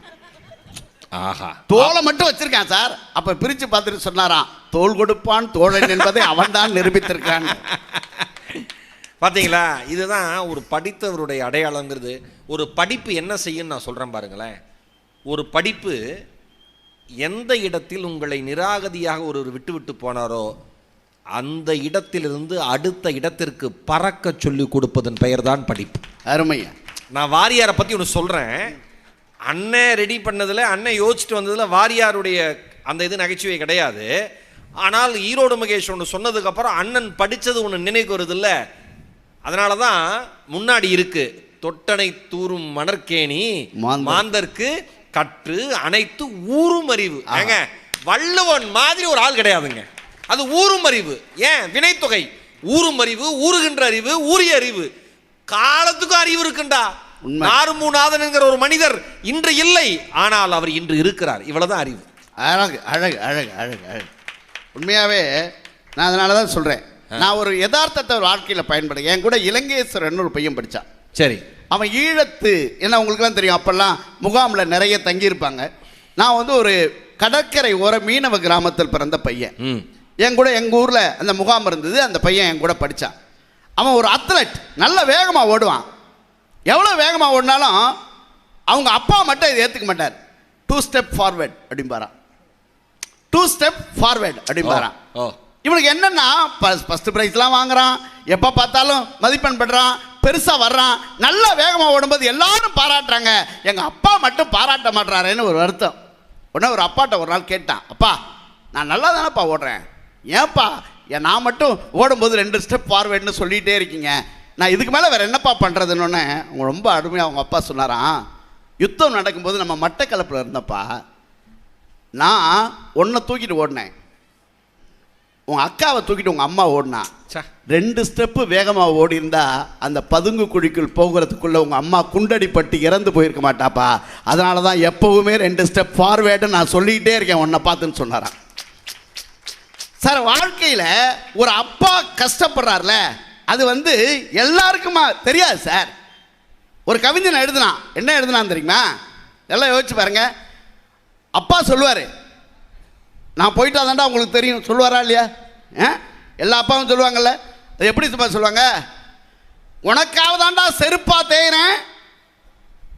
A: ஆஹா,
C: தோலை மட்டும் வச்சிருக்கான் சார். அப்ப பிரிச்சு பார்த்துட்டு சொன்னாராம், தோல் கொடுப்பான் தோழன் என்பதை அவன் தான் நிரூபித்திருக்கான்.
A: பார்த்தீங்களா, இதுதான் ஒரு படித்தவருடைய அடையாளங்கிறது. ஒரு படிப்பு என்ன செய்யும் நான் சொல்கிறேன் பாருங்களேன். ஒரு படிப்பு எந்த இடத்தில் உங்களை நிராகதியாக ஒருவர் விட்டு போனாரோ அந்த இடத்திலிருந்து அடுத்த இடத்திற்கு பறக்க சொல்லி கொடுப்பதன் பெயர் தான் படிப்பு.
C: அருமையா.
A: நான் வாரியாரை பற்றி ஒன்று சொல்கிறேன். அண்ணன் ரெடி பண்ணதில், அண்ணன் யோசிச்சுட்டு வந்ததில் வாரியாருடைய அந்த இது நகைச்சுவை கிடையாது. ஆனால் ஈரோடு மகேஷ் ஒன்று சொன்னதுக்கப்புறம் அண்ணன் படித்தது ஒன்று நினைவு வருது இல்லை. அதனால தான் முன்னாடி இருக்கு, தொட்டனை தூரும் மணற்கேணி மாந்தர்க்கு கற்று அனைத்து ஊரும் அறிவு. ஏங்க வள்ளுவன் மாதிரி ஒரு ஆள் கிடையாதுங்க, அது ஊரும் அறிவு. ஏன் வினைத்தொகை, ஊரும் அறிவு, ஊறுகின்ற அறிவு, ஊரிய அறிவு. காலத்துக்கும் அறிவு இருக்குண்டா. நாருமூநாதன் என்கிற ஒரு மனிதர் இன்று இல்லை, ஆனால் அவர் இன்று இருக்கிறார். இவ்வளவுதான் அறிவு.
C: அழகு அழகு அழகு அழகு அழகு. உண்மையாவே நான் அதனால தான் சொல்றேன், நான் ஒரு யதார்த்தத்தை ஒரு வாழ்க்கையில் பயன்படுங்க. என் கூட இலங்கேஸ்வரன் ஒரு பையன் படித்தான்.
A: சரி,
C: அவன் ஈழத்து, என்ன உங்களுக்குலாம் தெரியும், அப்போல்லாம் முகாமில் நிறைய தங்கியிருப்பாங்க. நான் வந்து ஒரு கடற்கரை ஓர மீனவ கிராமத்தில் பிறந்த பையன். என் கூட எங்கள் ஊரில் அந்த முகாம் இருந்தது. அந்த பையன் என் கூட படித்தான். அவன் ஒரு அத்லட், நல்ல வேகமாக ஓடுவான். எவ்வளோ வேகமாக ஓடினாலும் அவங்க அப்பா மட்டும் இதை ஏற்றுக்க மாட்டார். 2 ஸ்டெப் ஃபார்வேர்ட் அப்படிம்பாரான், 2 ஸ்டெப் ஃபார்வேர்ட் அப்படிம்பாரான். இவனுக்கு என்னன்னா ஃபர்ஸ்ட் ப்ரைஸ்லாம் வாங்குறான், எப்போ பார்த்தாலும் மதிப்பெண் பெறான், பெருசாக வர்றான், நல்ல வேகமாக ஓடும்போது எல்லாரும் பாராட்டுறாங்க, எங்கள் அப்பா மட்டும் பாராட்ட மாட்டுறாருன்னு ஒரு வருத்தம். உடனே ஒரு அப்பாட்ட ஒரு நாள் கேட்டான், அப்பா நான் நல்லா தானேப்பா ஓடுறேன், ஏன்ப்பா நான் மட்டும் ஓடும்போது 2 ஸ்டெப் ஃபார்வேர்டுன்னு சொல்லிகிட்டே இருக்கீங்க, நான் இதுக்கு மேலே வேறு என்னப்பா பண்ணுறதுன்னு அவங்க ரொம்ப அருமையாக அவங்க அப்பா சொன்னாராம், யுத்தம் நடக்கும்போது நம்ம மட்டக்களப்பில் இருந்தப்பா, நான் ஒன்றை தூக்கிட்டு ஓடினேன், உங்கள் அக்காவை தூக்கிட்டு உங்கள் அம்மா ஓடினா, 2 ஸ்டெப்பு வேகமாக ஓடி இருந்தா அந்த பதுங்கு குழிக்குள் போகிறதுக்குள்ள உங்கள் அம்மா குண்டடிப்பட்டு இறந்து போயிருக்க மாட்டாப்பா, அதனால தான் எப்போவுமே 2 ஸ்டெப் ஃபார்வேர்டு நான் சொல்லிக்கிட்டே இருக்கேன் உன்னை பார்த்துன்னு சொன்னாரான். சார் வாழ்க்கையில் ஒரு அப்பா கஷ்டப்படுறாருல, அது வந்து எல்லாருக்குமா தெரியாது சார். ஒரு கவிஞன் எழுதுனான், என்ன எழுதுனான்னு தெரியுமா? எல்லாம் யோசிச்சு பாருங்க. அப்பா சொல்லுவார், நான் போயிட்டா தாண்டா உங்களுக்கு தெரியும், சொல்லுவாரா இல்லையா? எல்லா அப்பாவும் சொல்லுவாங்கல்ல, அது எப்படி சொல்லுவாங்க, உனக்காக தான்டா செருப்பா தேய்கிறேன்.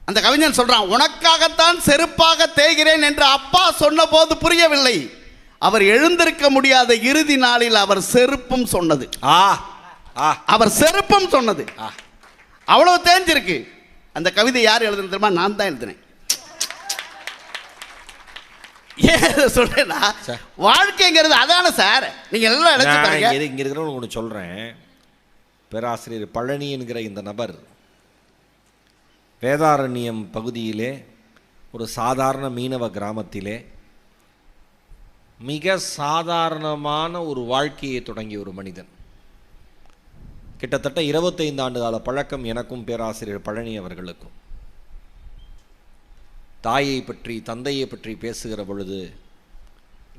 C: அந்த கவிஞன் சொல்றான், உனக்காகத்தான் செருப்பாக தேய்கிறேன் என்று அப்பா சொன்ன போது புரியவில்லை. அவர் எழுந்திருக்க முடியாத இறுதி நாளில் அவர் செருப்பும் சொன்னது. அவர் செருப்பும் சொன்னது. அவ்வளவு தேஞ்சிருக்கு. அந்த கவிதை யார் எழுதுனது தெரியுமா? நான் தான் எழுதினேன். ஏன் சொல்றேன்னா, வாழ்க்கைங்கிறது அதான சார். நீங்க எல்லாம்
A: இங்க இருக்கிறவங்க ஒன்று சொல்றேன். பேராசிரியர் பழனி என்கிற இந்த நபர் வேதாரண்யம் பகுதியிலே ஒரு சாதாரண மீனவ கிராமத்திலே மிக சாதாரணமான ஒரு வாழ்க்கையை தொடங்கிய ஒரு மனிதன். கிட்டத்தட்ட 25 ஆண்டு கால பழக்கம் எனக்கும் பேராசிரியர் பழனி அவர்களுக்கும். தாயை பற்றி தந்தையை பற்றி பேசுகிற பொழுது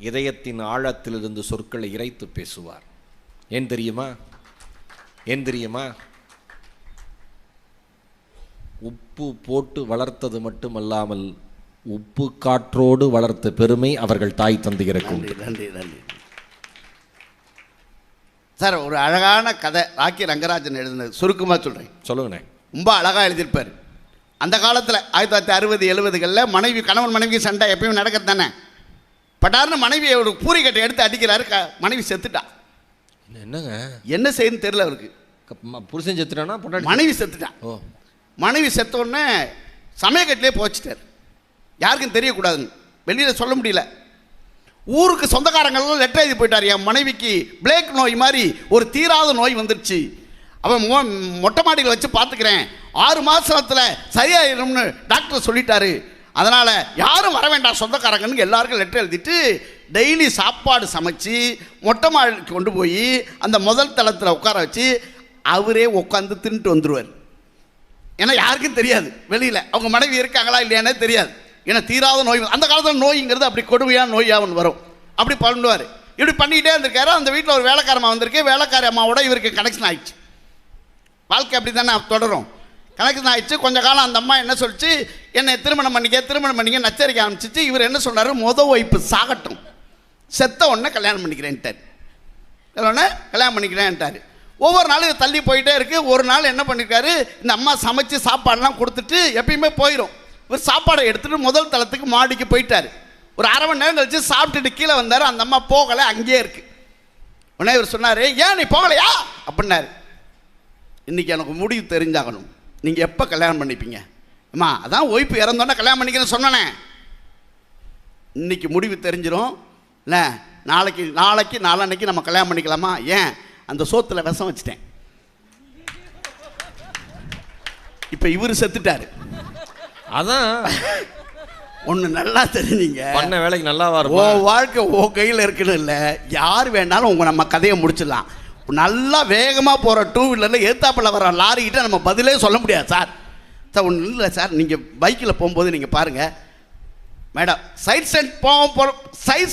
A: இதயத்தின் ஆழத்திலிருந்து சொற்களை இறைத்து பேசுவார். ஏன் தெரியுமா? உப்பு போட்டு வளர்த்தது மட்டுமல்லாமல் உப்பு காற்றோடு வளர்த்த பெருமை அவர்கள் தாய் தந்தையருக்கு உண்டு.
C: நன்றி நன்றி சார். ஒரு அழகான கதை ராக்கி ரங்கராஜன் எழுதினது, சுருக்கமாக சொல்கிறேன்.
A: சொல்லுங்கண்ணே.
C: ரொம்ப அழகாக எழுதியிருப்பார். அந்த காலத்தில் 1960, 70களில் மனைவி கணவன் மனைவி சண்டை எப்பயும் நடக்கிறது தானே. பட்டார்னு மனைவியை ஒரு பூரி கட்டை எடுத்து அடிக்கிறாரு. மனைவி செத்துட்டா.
A: என்னங்க
C: என்ன செய்யுன்னு தெரியல அவருக்கு.
A: புருஷன் செத்துட்டானா?
C: மனைவி செத்துட்டான். மனைவி செத்தோடனே சமயக்கட்டிலே போச்சுட்டார். யாருக்கும் தெரியக்கூடாதுன்னு, வெளியில் சொல்ல முடியல. ஊருக்கு சொந்தக்காரங்கள்லாம் லெட்டர் எழுதி போயிட்டார், என் மனைவிக்கு பிளேக் நோய் மாதிரி ஒரு தீராத நோய் வந்துருச்சு, அவன் மொட்டை மாடியில் வச்சு பார்த்துக்கிறேன், 6 மாதத்தில் சரியாயிரும்னு டாக்டர் சொல்லிட்டாரு, அதனால் யாரும் வர வேண்டாம் சொந்தக்காரங்கன்னு எல்லாருக்கும் லெட்டர் எழுதிட்டு டெய்லி சாப்பாடு சமைச்சு மொட்டை மாடிக்கு கொண்டு போய் அந்த முதல் தளத்தில் உட்கார வச்சு அவரே உட்காந்து தின்ட்டு வந்துடுவார். ஏன்னா யாருக்கும் தெரியாது வெளியில் அவங்க மனைவி இருக்காங்களா இல்லையானே தெரியாது. ஏன்னா தீராத நோய். அந்த காலத்தில் நோய்ங்கிறது அப்படி கொடுமையான நோயாக வரும். அப்படி பண்ணுவார். இப்படி பண்ணிக்கிட்டே இருந்திருக்காரு. அந்த வீட்டில் ஒரு வேலைக்காரம்மா வந்திருக்கு. வேலைக்காரி அம்மாவோட இவருக்கு கனெக்ஷன் ஆயிடுச்சு. வாழ்க்கை அப்படி தானே தொடரும். கனெக்ஷன் ஆயிடுச்சு. கொஞ்ச காலம் அந்த அம்மா என்ன சொல்லிச்சு, என்னை திருமணம் பண்ணிக்க நச்சரிக்க ஆரம்பிச்சிச்சு. இவர் என்ன சொல்கிறாரு, ஒய்ப்பு சாகட்டும், செத்த உடனே கல்யாணம் பண்ணிக்கிறேன்ட்டார். கல்யாணம் பண்ணிக்கிறேன்ட்டார். ஒவ்வொரு நாளும் தள்ளி போயிட்டே இருக்கு. ஒரு நாள் என்ன பண்ணியிருக்காரு, இந்த அம்மா சமைச்சு சாப்பாடெல்லாம் கொடுத்துட்டு எப்பயுமே போயிடும். இவர் சாப்பாடை எடுத்துகிட்டு முதல் தளத்துக்கு மாடிக்கு போயிட்டார். ஒரு அரை மணி நேரம் கழிச்சு சாப்பிட்டுட்டு கீழே வந்தார். அந்த அம்மா போகலை, அங்கேயே இருக்கு. உடனே இவர் சொன்னார், ஏன் நீ போகலையா அப்படின்னாரு. இன்னைக்கு எனக்கு முடிவு தெரிஞ்சாகணும், நீங்கள் எப்போ கல்யாணம் பண்ணிப்பீங்க? அம்மா அதான் ஒய்ப்பு இறந்தோன்னே கல்யாணம் பண்ணிக்கிறேன்னு சொன்னேனே. இன்னைக்கு முடிவு தெரிஞ்சிடும் இல்லை, நாளைக்கு நம்ம கல்யாணம் பண்ணிக்கலாமா? ஏன், அந்த சோத்தில் விஷம் வச்சுட்டேன். இப்போ இவர் செத்துட்டாரு.
A: அதான்
C: ஒன்று நல்லா தெரிஞ்சிங்க,
A: பண்ண வேலைக்கு நல்லா வரும்.
C: ஓ வாழ்க்கை ஓ கையில் இருக்குன்னு இல்லை, யார் வேணாலும் நம்ம கதையை முடிச்சிடலாம். நல்லா வேகமாக போகிற 2 வீலரில் ஏத்தாப்பில் வர லாரிக்கிட்ட நம்ம பதிலே சொல்ல முடியாது சார். சார் ஒன்றும் இல்லை சார், நீங்கள் பைக்கில் போகும்போது நீங்கள் பாருங்கள் மேடம், சைட்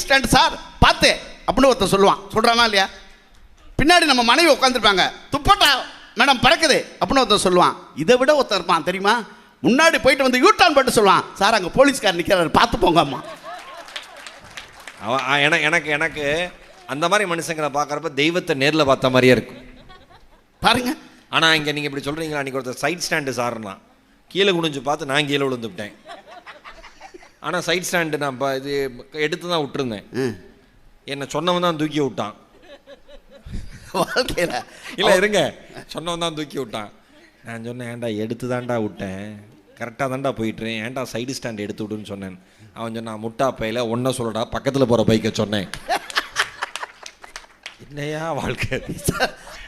C: ஸ்டாண்ட் சார் பார்த்து அப்படின்னு ஒருத்தர் சொல்கிறானா இல்லையா? பின்னாடி நம்ம மனைவி உட்காந்துருப்பாங்க, துப்பட்டா மேடம் பறக்குது அப்படின்னு ஒருத்தர் சொல்லுவான். இதை விட ஒருத்தர் இருப்பான் தெரியுமா, முன்னாடி போயிட்டு வந்து யூட்டான் போட்டு சொல்லுவான், சார் அங்கே போலீஸ்கார் நிற்கிறாரு பார்த்து போங்க அம்மா.
A: எனக்கு அந்த மாதிரி மனுஷங்களை பார்க்குறப்ப தெய்வத்தை நேரில் பார்த்த மாதிரியே இருக்கும்
C: பாருங்க.
A: ஆனால் இங்கே நீங்கள் இப்படி சொல்கிறீங்களா, அன்றைக்கி ஒருத்தர் சைட் ஸ்டாண்டு சார்னா கீழே குனிஞ்சு பார்த்து நான் கீழே விழுந்துவிட்டேன். ஆனால் சைட் ஸ்டாண்டு நான் இது எடுத்து தான் விட்டுருந்தேன். என்னை சொன்னவன் தான் தூக்கி விட்டான்.
C: வாழ்க்கையில்
A: இல்லை இருங்க, சொன்னவன் தான் தூக்கி விட்டான். நான் சொன்னேன், ஏன்டா எடுத்து தான்டா விட்டேன், கரெக்டாக தான்டா போயிட்டுறேன், ஏன்டா சைடு ஸ்டாண்ட் எடுத்து விடுன்னு சொன்னேன். அவன் சொன்னான், முட்டா பையில ஒன்றை சொல்லடா பக்கத்தில் போகிற பைக்கை சொன்னேன். என்னையா வாழ்க்கை.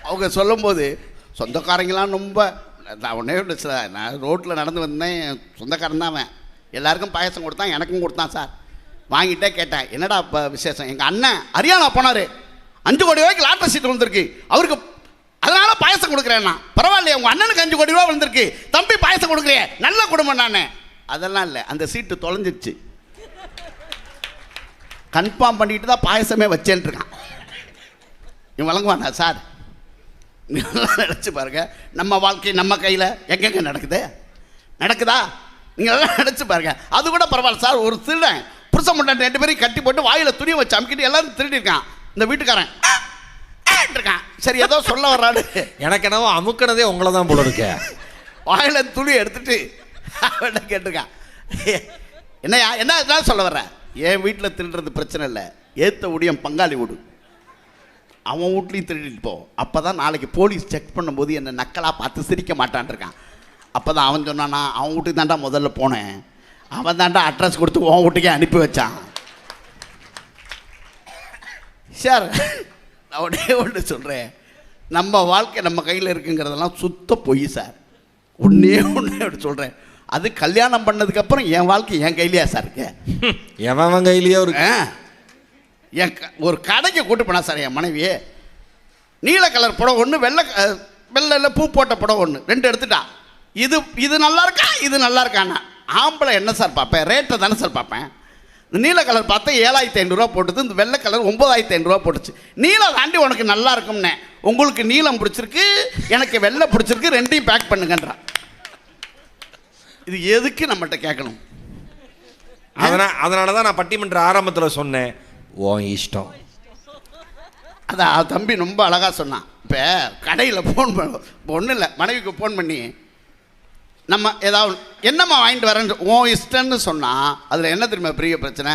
C: அவங்க சொல்லும்போது சொந்தக்காரங்களாம் ரொம்ப நான் ஒன்றே நான் ரோட்டில் நடந்து வந்தேன், சொந்தக்காரன் தான் அவன். எல்லாருக்கும் பாயசம் கொடுத்தான், எனக்கும் கொடுத்தான் சார். வாங்கிட்டே கேட்டேன், என்னடா இப்போ விசேஷம்? எங்கள் அண்ணன் ஹரியானா போனார், 5 கோடி ரூபாய்க்கு லாட்டரி சீட்டு விழுந்திருக்கு, அவருக்கு அதனால பாயசம் கொடுக்குறேன்னா. பரவாயில்லையே, உங்கள் அண்ணனுக்கு 5 கோடி ரூபா விழுந்திருக்கு, தம்பி பாயசம் கொடுக்குறேன், நல்ல குடும்பம் நான். அதெல்லாம் இல்லை, அந்த சீட்டு தொலைஞ்சிருச்சு, கன்ஃபார்ம் பண்ணிட்டு தான் பாயசமே வச்சேன்ட்டு இருக்கான். இவன் வழங்குவானா சார்? நீங்களாம் நினச்சி பாருங்க, நம்ம வாழ்க்கை நம்ம கையில் எங்கெங்க நடக்குதா? நீங்கள் எல்லாம் நினச்சி பாருங்க. அது கூட பரவாயில்ல சார், ஒரு திருடன் புருஷன் முன்னாடி 2 பேரையும் கட்டி போட்டு வாயில் துணியை வச்சு அமுக்கிட்டு எல்லாரும் திருடிருக்கான். இந்த வீட்டுக்காரன் இருக்கான், சரி ஏதோ சொல்ல வர்றாரு.
A: எனக்கு என்னவோ அமுக்கினதே உங்களை தான் போல இருக்க.
C: வாயில துளி எடுத்துட்டு அவன்கிட்ட கேட்டிருக்கான், என்னையா என்ன சொல்ல வர்ற? என் வீட்டில் திருடுறது பிரச்சனை இல்லை, ஏற்ற ஊடியம் பங்காளி வீடு, அவன் வீட்லையும் திருடிட்டு போ, அப்போ தான் நாளைக்கு போலீஸ் செக் பண்ணும்போது என்னை நக்கலாக பார்த்து சிரிக்க மாட்டான் இருக்கான். அப்போ தான் அவன் சொன்னானா, அவன் வீட்டுக்கு தாண்டா முதல்ல போனேன், அவன் தாண்டா அட்ரஸ் கொடுத்து உன் வீட்டுக்கே அனுப்பி வச்சான். சார் நான் உடனே ஒன்று சொல்கிறேன், நம்ம வாழ்க்கை நம்ம கையில் இருக்குங்கிறதெல்லாம் சுத்த பொய் சார். ஒன்றே அப்படி சொல்கிறேன், அது கல்யாணம் பண்ணதுக்கப்புறம் என் வாழ்க்கை என் கையிலையா சார் இருக்கு?
A: எவன் கையிலையோ இருக்கு.
C: என் ஒரு கடைக்கு கூட்டு போனா சார் என் மனைவியே, நீல கலர் புடவை ஒன்று, வெள்ளையில் பூ போட்ட புடவை ஒன்று, 2 எடுத்துட்டா. இது நல்லா இருக்கா, இது நல்லா இருக்காண்ணா. ஆம்பளை என்ன சார் பார்ப்பேன், ரேட்டை தானே சார் பார்ப்பேன். இந்த நீல கலர் பார்த்தா 7500 போட்டுது, இந்த வெள்ளை கலர் 9500 போட்டுச்சு. நீலம் தாண்டி உனக்கு நல்லா இருக்கும்னே, உங்களுக்கு நீலம் பிடிச்சிருக்கு, எனக்கு வெள்ளை பிடிச்சிருக்கு, 2ஐயும் பேக் பண்ணுங்கன்றான். இது எதுக்கு நம்மகிட்ட கேட்கணும்?
A: அதனால தான் நான் பட்டிமன்ற ஆரம்பத்தில் சொன்னேன், ஓ இஷ்டம்.
C: அதான் தம்பி ரொம்ப அழகாக சொன்னான். இப்போ கடையில் ஃபோன் பண்ண ஒன்றும் இல்லை, மனைவிக்கு ஃபோன் பண்ணி நம்ம ஏதாவது என்னம்மா வாங்கிட்டு வரேன் ஓ இஷ்டம்னு சொன்னால் அதில் என்ன தெரியுமா பெரிய பிரச்சனை?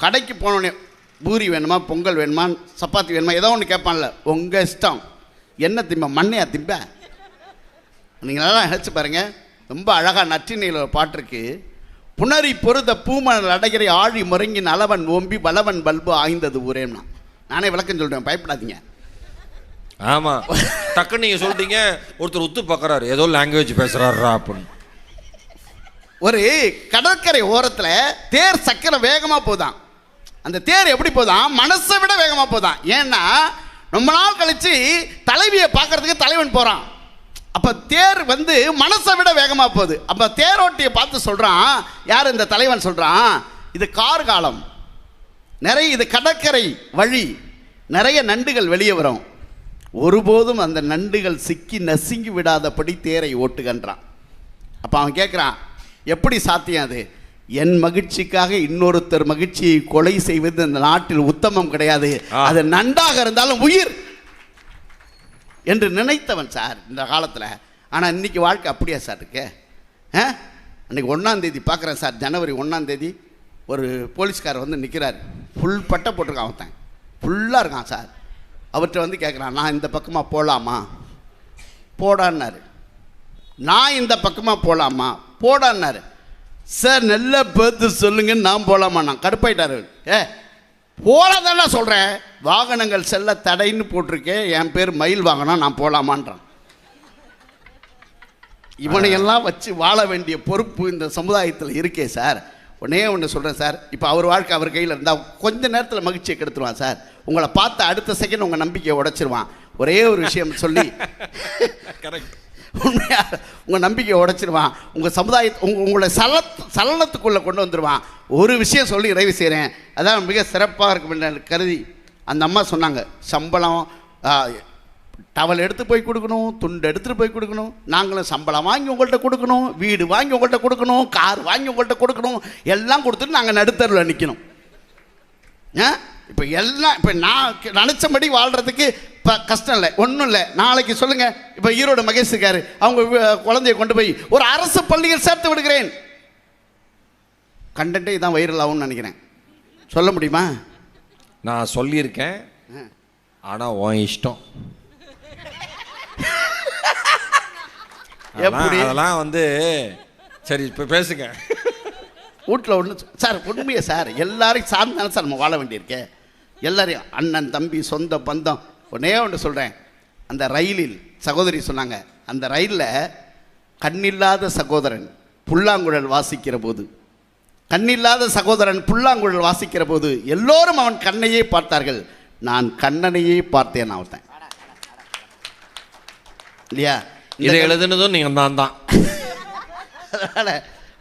C: கடைக்கு போனோடனே பூரி வேணுமா, பொங்கல் வேணுமா, சப்பாத்தி வேணுமா, ஏதோ ஒன்று கேட்பான்ல, உங்கள் இஷ்டம். என்ன திம்ப மண்ணையா திம்ப? நீங்கள் நல்லா நினச்சி பாருங்கள். ரொம்ப அழகாக நற்றினையில் ஒரு பாட்டு இருக்கு, புணரி பொருத பூமணல் அடைகிற ஆழி முறங்கின் அளவன் ஓம்பி பலவன் பல்பு ஆய்ந்தது ஊரேன்னா. நானே விளக்கம் சொல்கிறேன், பயப்படாதீங்க.
A: ஆமாம், டக்குன்னு நீங்கள் சொல்லிட்டீங்க. ஒருத்தர் உத்து பார்க்குறாரு, ஏதோ லாங்குவேஜ் பேசுகிறாரா அப்படின்னு.
C: ஒரு கடற்கரை ஓரத்தில் தேர் சக்கரை வேகமாக போதான். அந்த தேர் எப்படி போதான்? மனசை விட வேகமாக போதான். ஏன்னா ரொம்ப நாள் கழித்து தலைவியை பார்க்கறதுக்கு தலைவன் போகிறான். அப்போ தேர் வந்து மனசை விட வேகமாக போகுது. அப்போ தேரோட்டியை பார்த்து சொல்கிறான், யார் இந்த தலைவன் சொல்கிறான், இது கார் காலம், நிறைய இது கடற்கரை வழி, நிறைய நண்டுகள் வெளியே வரும், ஒருபோதும் அந்த நண்டுகள் சிக்கி நசுங்கி விடாதபடி தேரை ஓட்டுகின்றான். அப்போ அவன் கேட்குறான், எப்படி சாத்தியம் அது? என் மகிழ்ச்சிக்காக இன்னொருத்தர் மகிழ்ச்சியை கொலை செய்வது இந்த நாட்டில் உத்தமம் கிடையாது, அது நண்டாக இருந்தாலும் உயிர் என்று நினைத்தவன் சார் இந்த காலத்தில். ஆனால் இன்றைக்கி வாழ்க்கை அப்படியா சார் இருக்கு? அன்றைக்கி 1ஆம் தேதி பார்க்குறேன் சார், ஜனவரி 1ஆம் தேதி ஒரு போலீஸ்காரர் வந்து நிற்கிறார், ஃபுல் பட்டை போட்டிருக்கான், அவன் ஃபுல்லாக இருக்கான் சார். அவர்கிட்ட வந்து கேட்குறான், நான் இந்த பக்கமாக போகலாமா? போடான்னாரு. நான் இந்த பக்கமாக போகலாமா? போடான்னாரு. சார் நல்லா பார்த்து சொல்லுங்கன்னு நான் போகலாமா? நான் கடுப்பாயிட்டார். போகலாதானே சொல்கிறேன், வாகனங்கள் செல்ல தடைன்னு போட்டிருக்கேன், என் பேர் மயில் வாகனம், நான் போகலாமான்றான். இவனையெல்லாம் வச்சு வாழ வேண்டிய பொறுப்பு இந்த சமுதாயத்தில் இருக்கே சார். ஒன்றே ஒன்று சொல்கிறேன் சார், இப்போ அவர் வாழ்க்கை அவர் கையில் இருந்தால் கொஞ்ச நேரத்தில் மகிழ்ச்சியை கெடுத்துருவான் சார். உங்களை பார்த்து அடுத்த செகண்ட் உங்கள் நம்பிக்கையை உடைச்சிருவான். ஒரே ஒரு விஷயம் சொல்லி உண்மையாக உங்கள் நம்பிக்கையை உடைச்சிருவான், உங்கள் சமுதாயத்தை உங்களை சலனத்துக்குள்ளே கொண்டு வந்துடுவான். ஒரு விஷயம் சொல்லி நிறைவு செய்கிறேன், அதான் மிக சிறப்பாக இருக்கும் என்று கருதி அந்த அம்மா சொன்னாங்க, சம்பளம் டவல் எடுத்து போய் கொடுக்கணும், துண்டு எடுத்துகிட்டு போய் கொடுக்கணும், நாங்களும் சம்பளம் வாங்கி உங்கள்கிட்ட கொடுக்கணும், வீடு வாங்கி உங்கள்கிட்ட கொடுக்கணும், கார் வாங்கி உங்கள்கிட்ட கொடுக்கணும், எல்லாம் கொடுத்துட்டு நாங்கள் நடுத்தருவில் நிற்கணும். இப்போ எல்லாம் இப்போ நான் நினச்சபடி வாழ்கிறதுக்கு இப்போ கஷ்டம் இல்லை, ஒன்றும் இல்லை. நாளைக்கு சொல்லுங்கள், இப்போ ஈரோடு மகேஷ் இருக்காரு, அவங்க குழந்தைய கொண்டு போய் ஒரு அரசு பள்ளியில் சேர்த்து விடுகிறேன், கண்டென்ட்டே இதான் வைரல் ஆகும்னு நினைக்கிறேன். சொல்ல முடியுமா?
A: நான் சொல்லியிருக்கேன், ஆனால் உன் இஷ்டம். எப்படி அதெல்லாம் வந்து சரி இப்போ பேசுங்க.
C: வீட்டில் ஒன்று சார், உண்மையே சார், எல்லாரையும் சார்ந்தாலும் சார் நம்ம வாழ வேண்டியிருக்கேன். எல்லாரையும் அண்ணன் தம்பி சொந்த பந்தம். ஒன்றே ஒன்று சொல்கிறேன், அந்த ரயிலில் சகோதரி சொன்னாங்க, அந்த ரயிலில் கண்ணில்லாத சகோதரன் புல்லாங்குழல் வாசிக்கிற போது, கண்ணில்லாத சகோதரன் புல்லாங்குழல் வாசிக்கிற போது எல்லோரும் அவன் கண்ணையே பார்த்தார்கள், நான் கண்ணனையே பார்த்தேன் அவன் இல்லையா?
A: இதை எழுதுனதும் நீங்கள் தான்.
C: அதனால்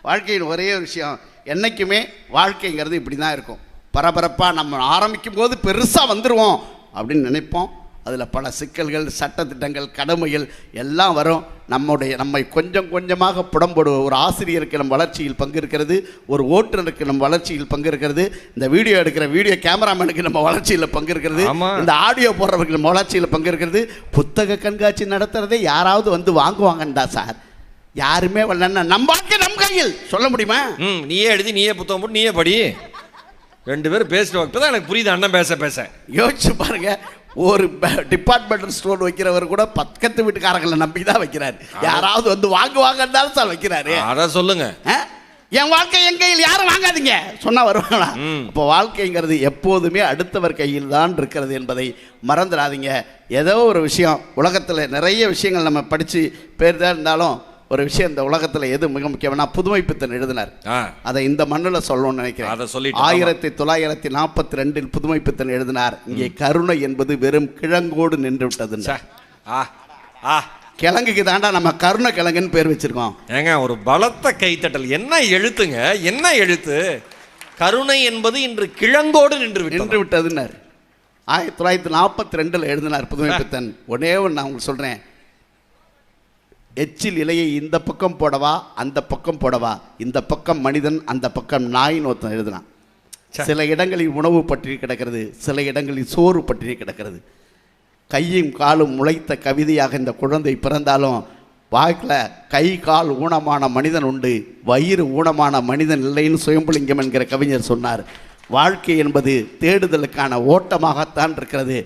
C: வாழ்க்கையின் ஒரே ஒரு விஷயம், என்றைக்குமே வாழ்க்கைங்கிறது இப்படி தான் இருக்கும். பரபரப்பாக நம்ம ஆரம்பிக்கும் போது பெருசாக வந்துடுவோம் அப்படின்னு நினைப்போம், அதில் பல சிக்கல்கள், சட்டத்திட்டங்கள், கடமைகள் எல்லாம் வரும். நம்மை கொஞ்சம் கொஞ்சமாக புடம்போடு. ஒரு ஆசிரியருக்கு நம் வளர்ச்சியில் பங்கு இருக்கிறது, ஒரு ஓட்டுநருக்கு நம் வளர்ச்சியில் பங்கு இருக்கிறது, இந்த வீடியோ எடுக்கிற வீடியோ கேமராமேனுக்கு நம்ம வளர்ச்சியில் பங்கு இருக்கிறது, இந்த ஆடியோ போடுறவருக்கு நம்ம வளர்ச்சியில் பங்கு இருக்கிறது. புத்தக கண்காட்சி நடத்துறதே யாராவது வந்து வாங்குவாங்கண்டா சார், யாருமே வரலன்னா நம்ம கையில் சொல்ல முடியுமா?
A: நீயே எழுதி, நீயே புத்தகம் போட்டு, நீயே படி. 2 பேரும் பேசிட்டு இப்பதான் எனக்கு புரியுது. அண்ணன் பேச
C: யோசிச்சு பாருங்க. ஒரு டிபார்ட்மெண்டல் ஸ்டோர் வைக்கிறவர் கூட பக்கத்து வீட்டுக்காரங்களை நம்பி தான் வைக்கிறாரு. யாராவது வந்து வாங்குவாங்கன்னாலும் சார் வைக்கிறாரு.
A: அத சொல்லுங்க.
C: என் வாழ்க்கை என் கையில், யாரும் வாங்காதீங்க சொன்னா வருவாங்களா? இப்போ வாழ்க்கைங்கிறது எப்போதுமே அடுத்தவர் கையில் தான் இருக்கிறது என்பதை மறந்துடாதீங்க. ஏதோ ஒரு விஷயம், உலகத்தில் நிறைய விஷயங்கள் நம்ம படித்து பேர் தான் இருந்தாலும் ஒரு விஷயம் இந்த உலகத்தில் எது மிக முக்கியம்னா புதுமைப்பித்தன் எழுதினார். அதை இந்த மண்ணில் சொல்லணும்னு நினைக்கிறேன். 1942 புதுமைப்பித்தன் எழுதினார். இங்கே கருணை என்பது வெறும் கிழங்கோடு நின்று விட்டது. கிழங்குக்கு தாண்டா நம்ம கருணை கிழங்குன்னு பேர் வச்சிருக்கோம்.
A: ஏங்க ஒரு பலத்த கைத்தட்டல். என்ன எழுத்துங்க, என்ன எழுத்து? கருணை என்பது இன்று கிழங்கோடு நின்று
C: விட்டதுன்னார். 1942 எழுதினார் புதுமைப்பித்தன். ஒன்னே ஒன்று நான் உங்களுக்கு சொல்றேன். எச்சில் இலையை இந்த பக்கம் போடவா அந்த பக்கம் போடவா, இந்த பக்கம் மனிதன் அந்த பக்கம் நாயின்னு ஒருத்தன் எழுதினான். சில இடங்களில் உணவு பற்றி கிடக்கிறது, சில இடங்களில் சோறு பற்றி கிடக்கிறது. கையும் காலும் முளைத்த கவிதையாக இந்த குழந்தை பிறந்தாலும் வாழ்க்கையில் கை கால் ஊனமான மனிதன் உண்டு, வயிறு ஊனமான மனிதன் இல்லைன்னு சுயம்புலிங்கம் என்கிற கவிஞர் சொன்னார். வாழ்க்கை என்பது தேடுதலுக்கான ஓட்டமாகத்தான் இருக்கிறது.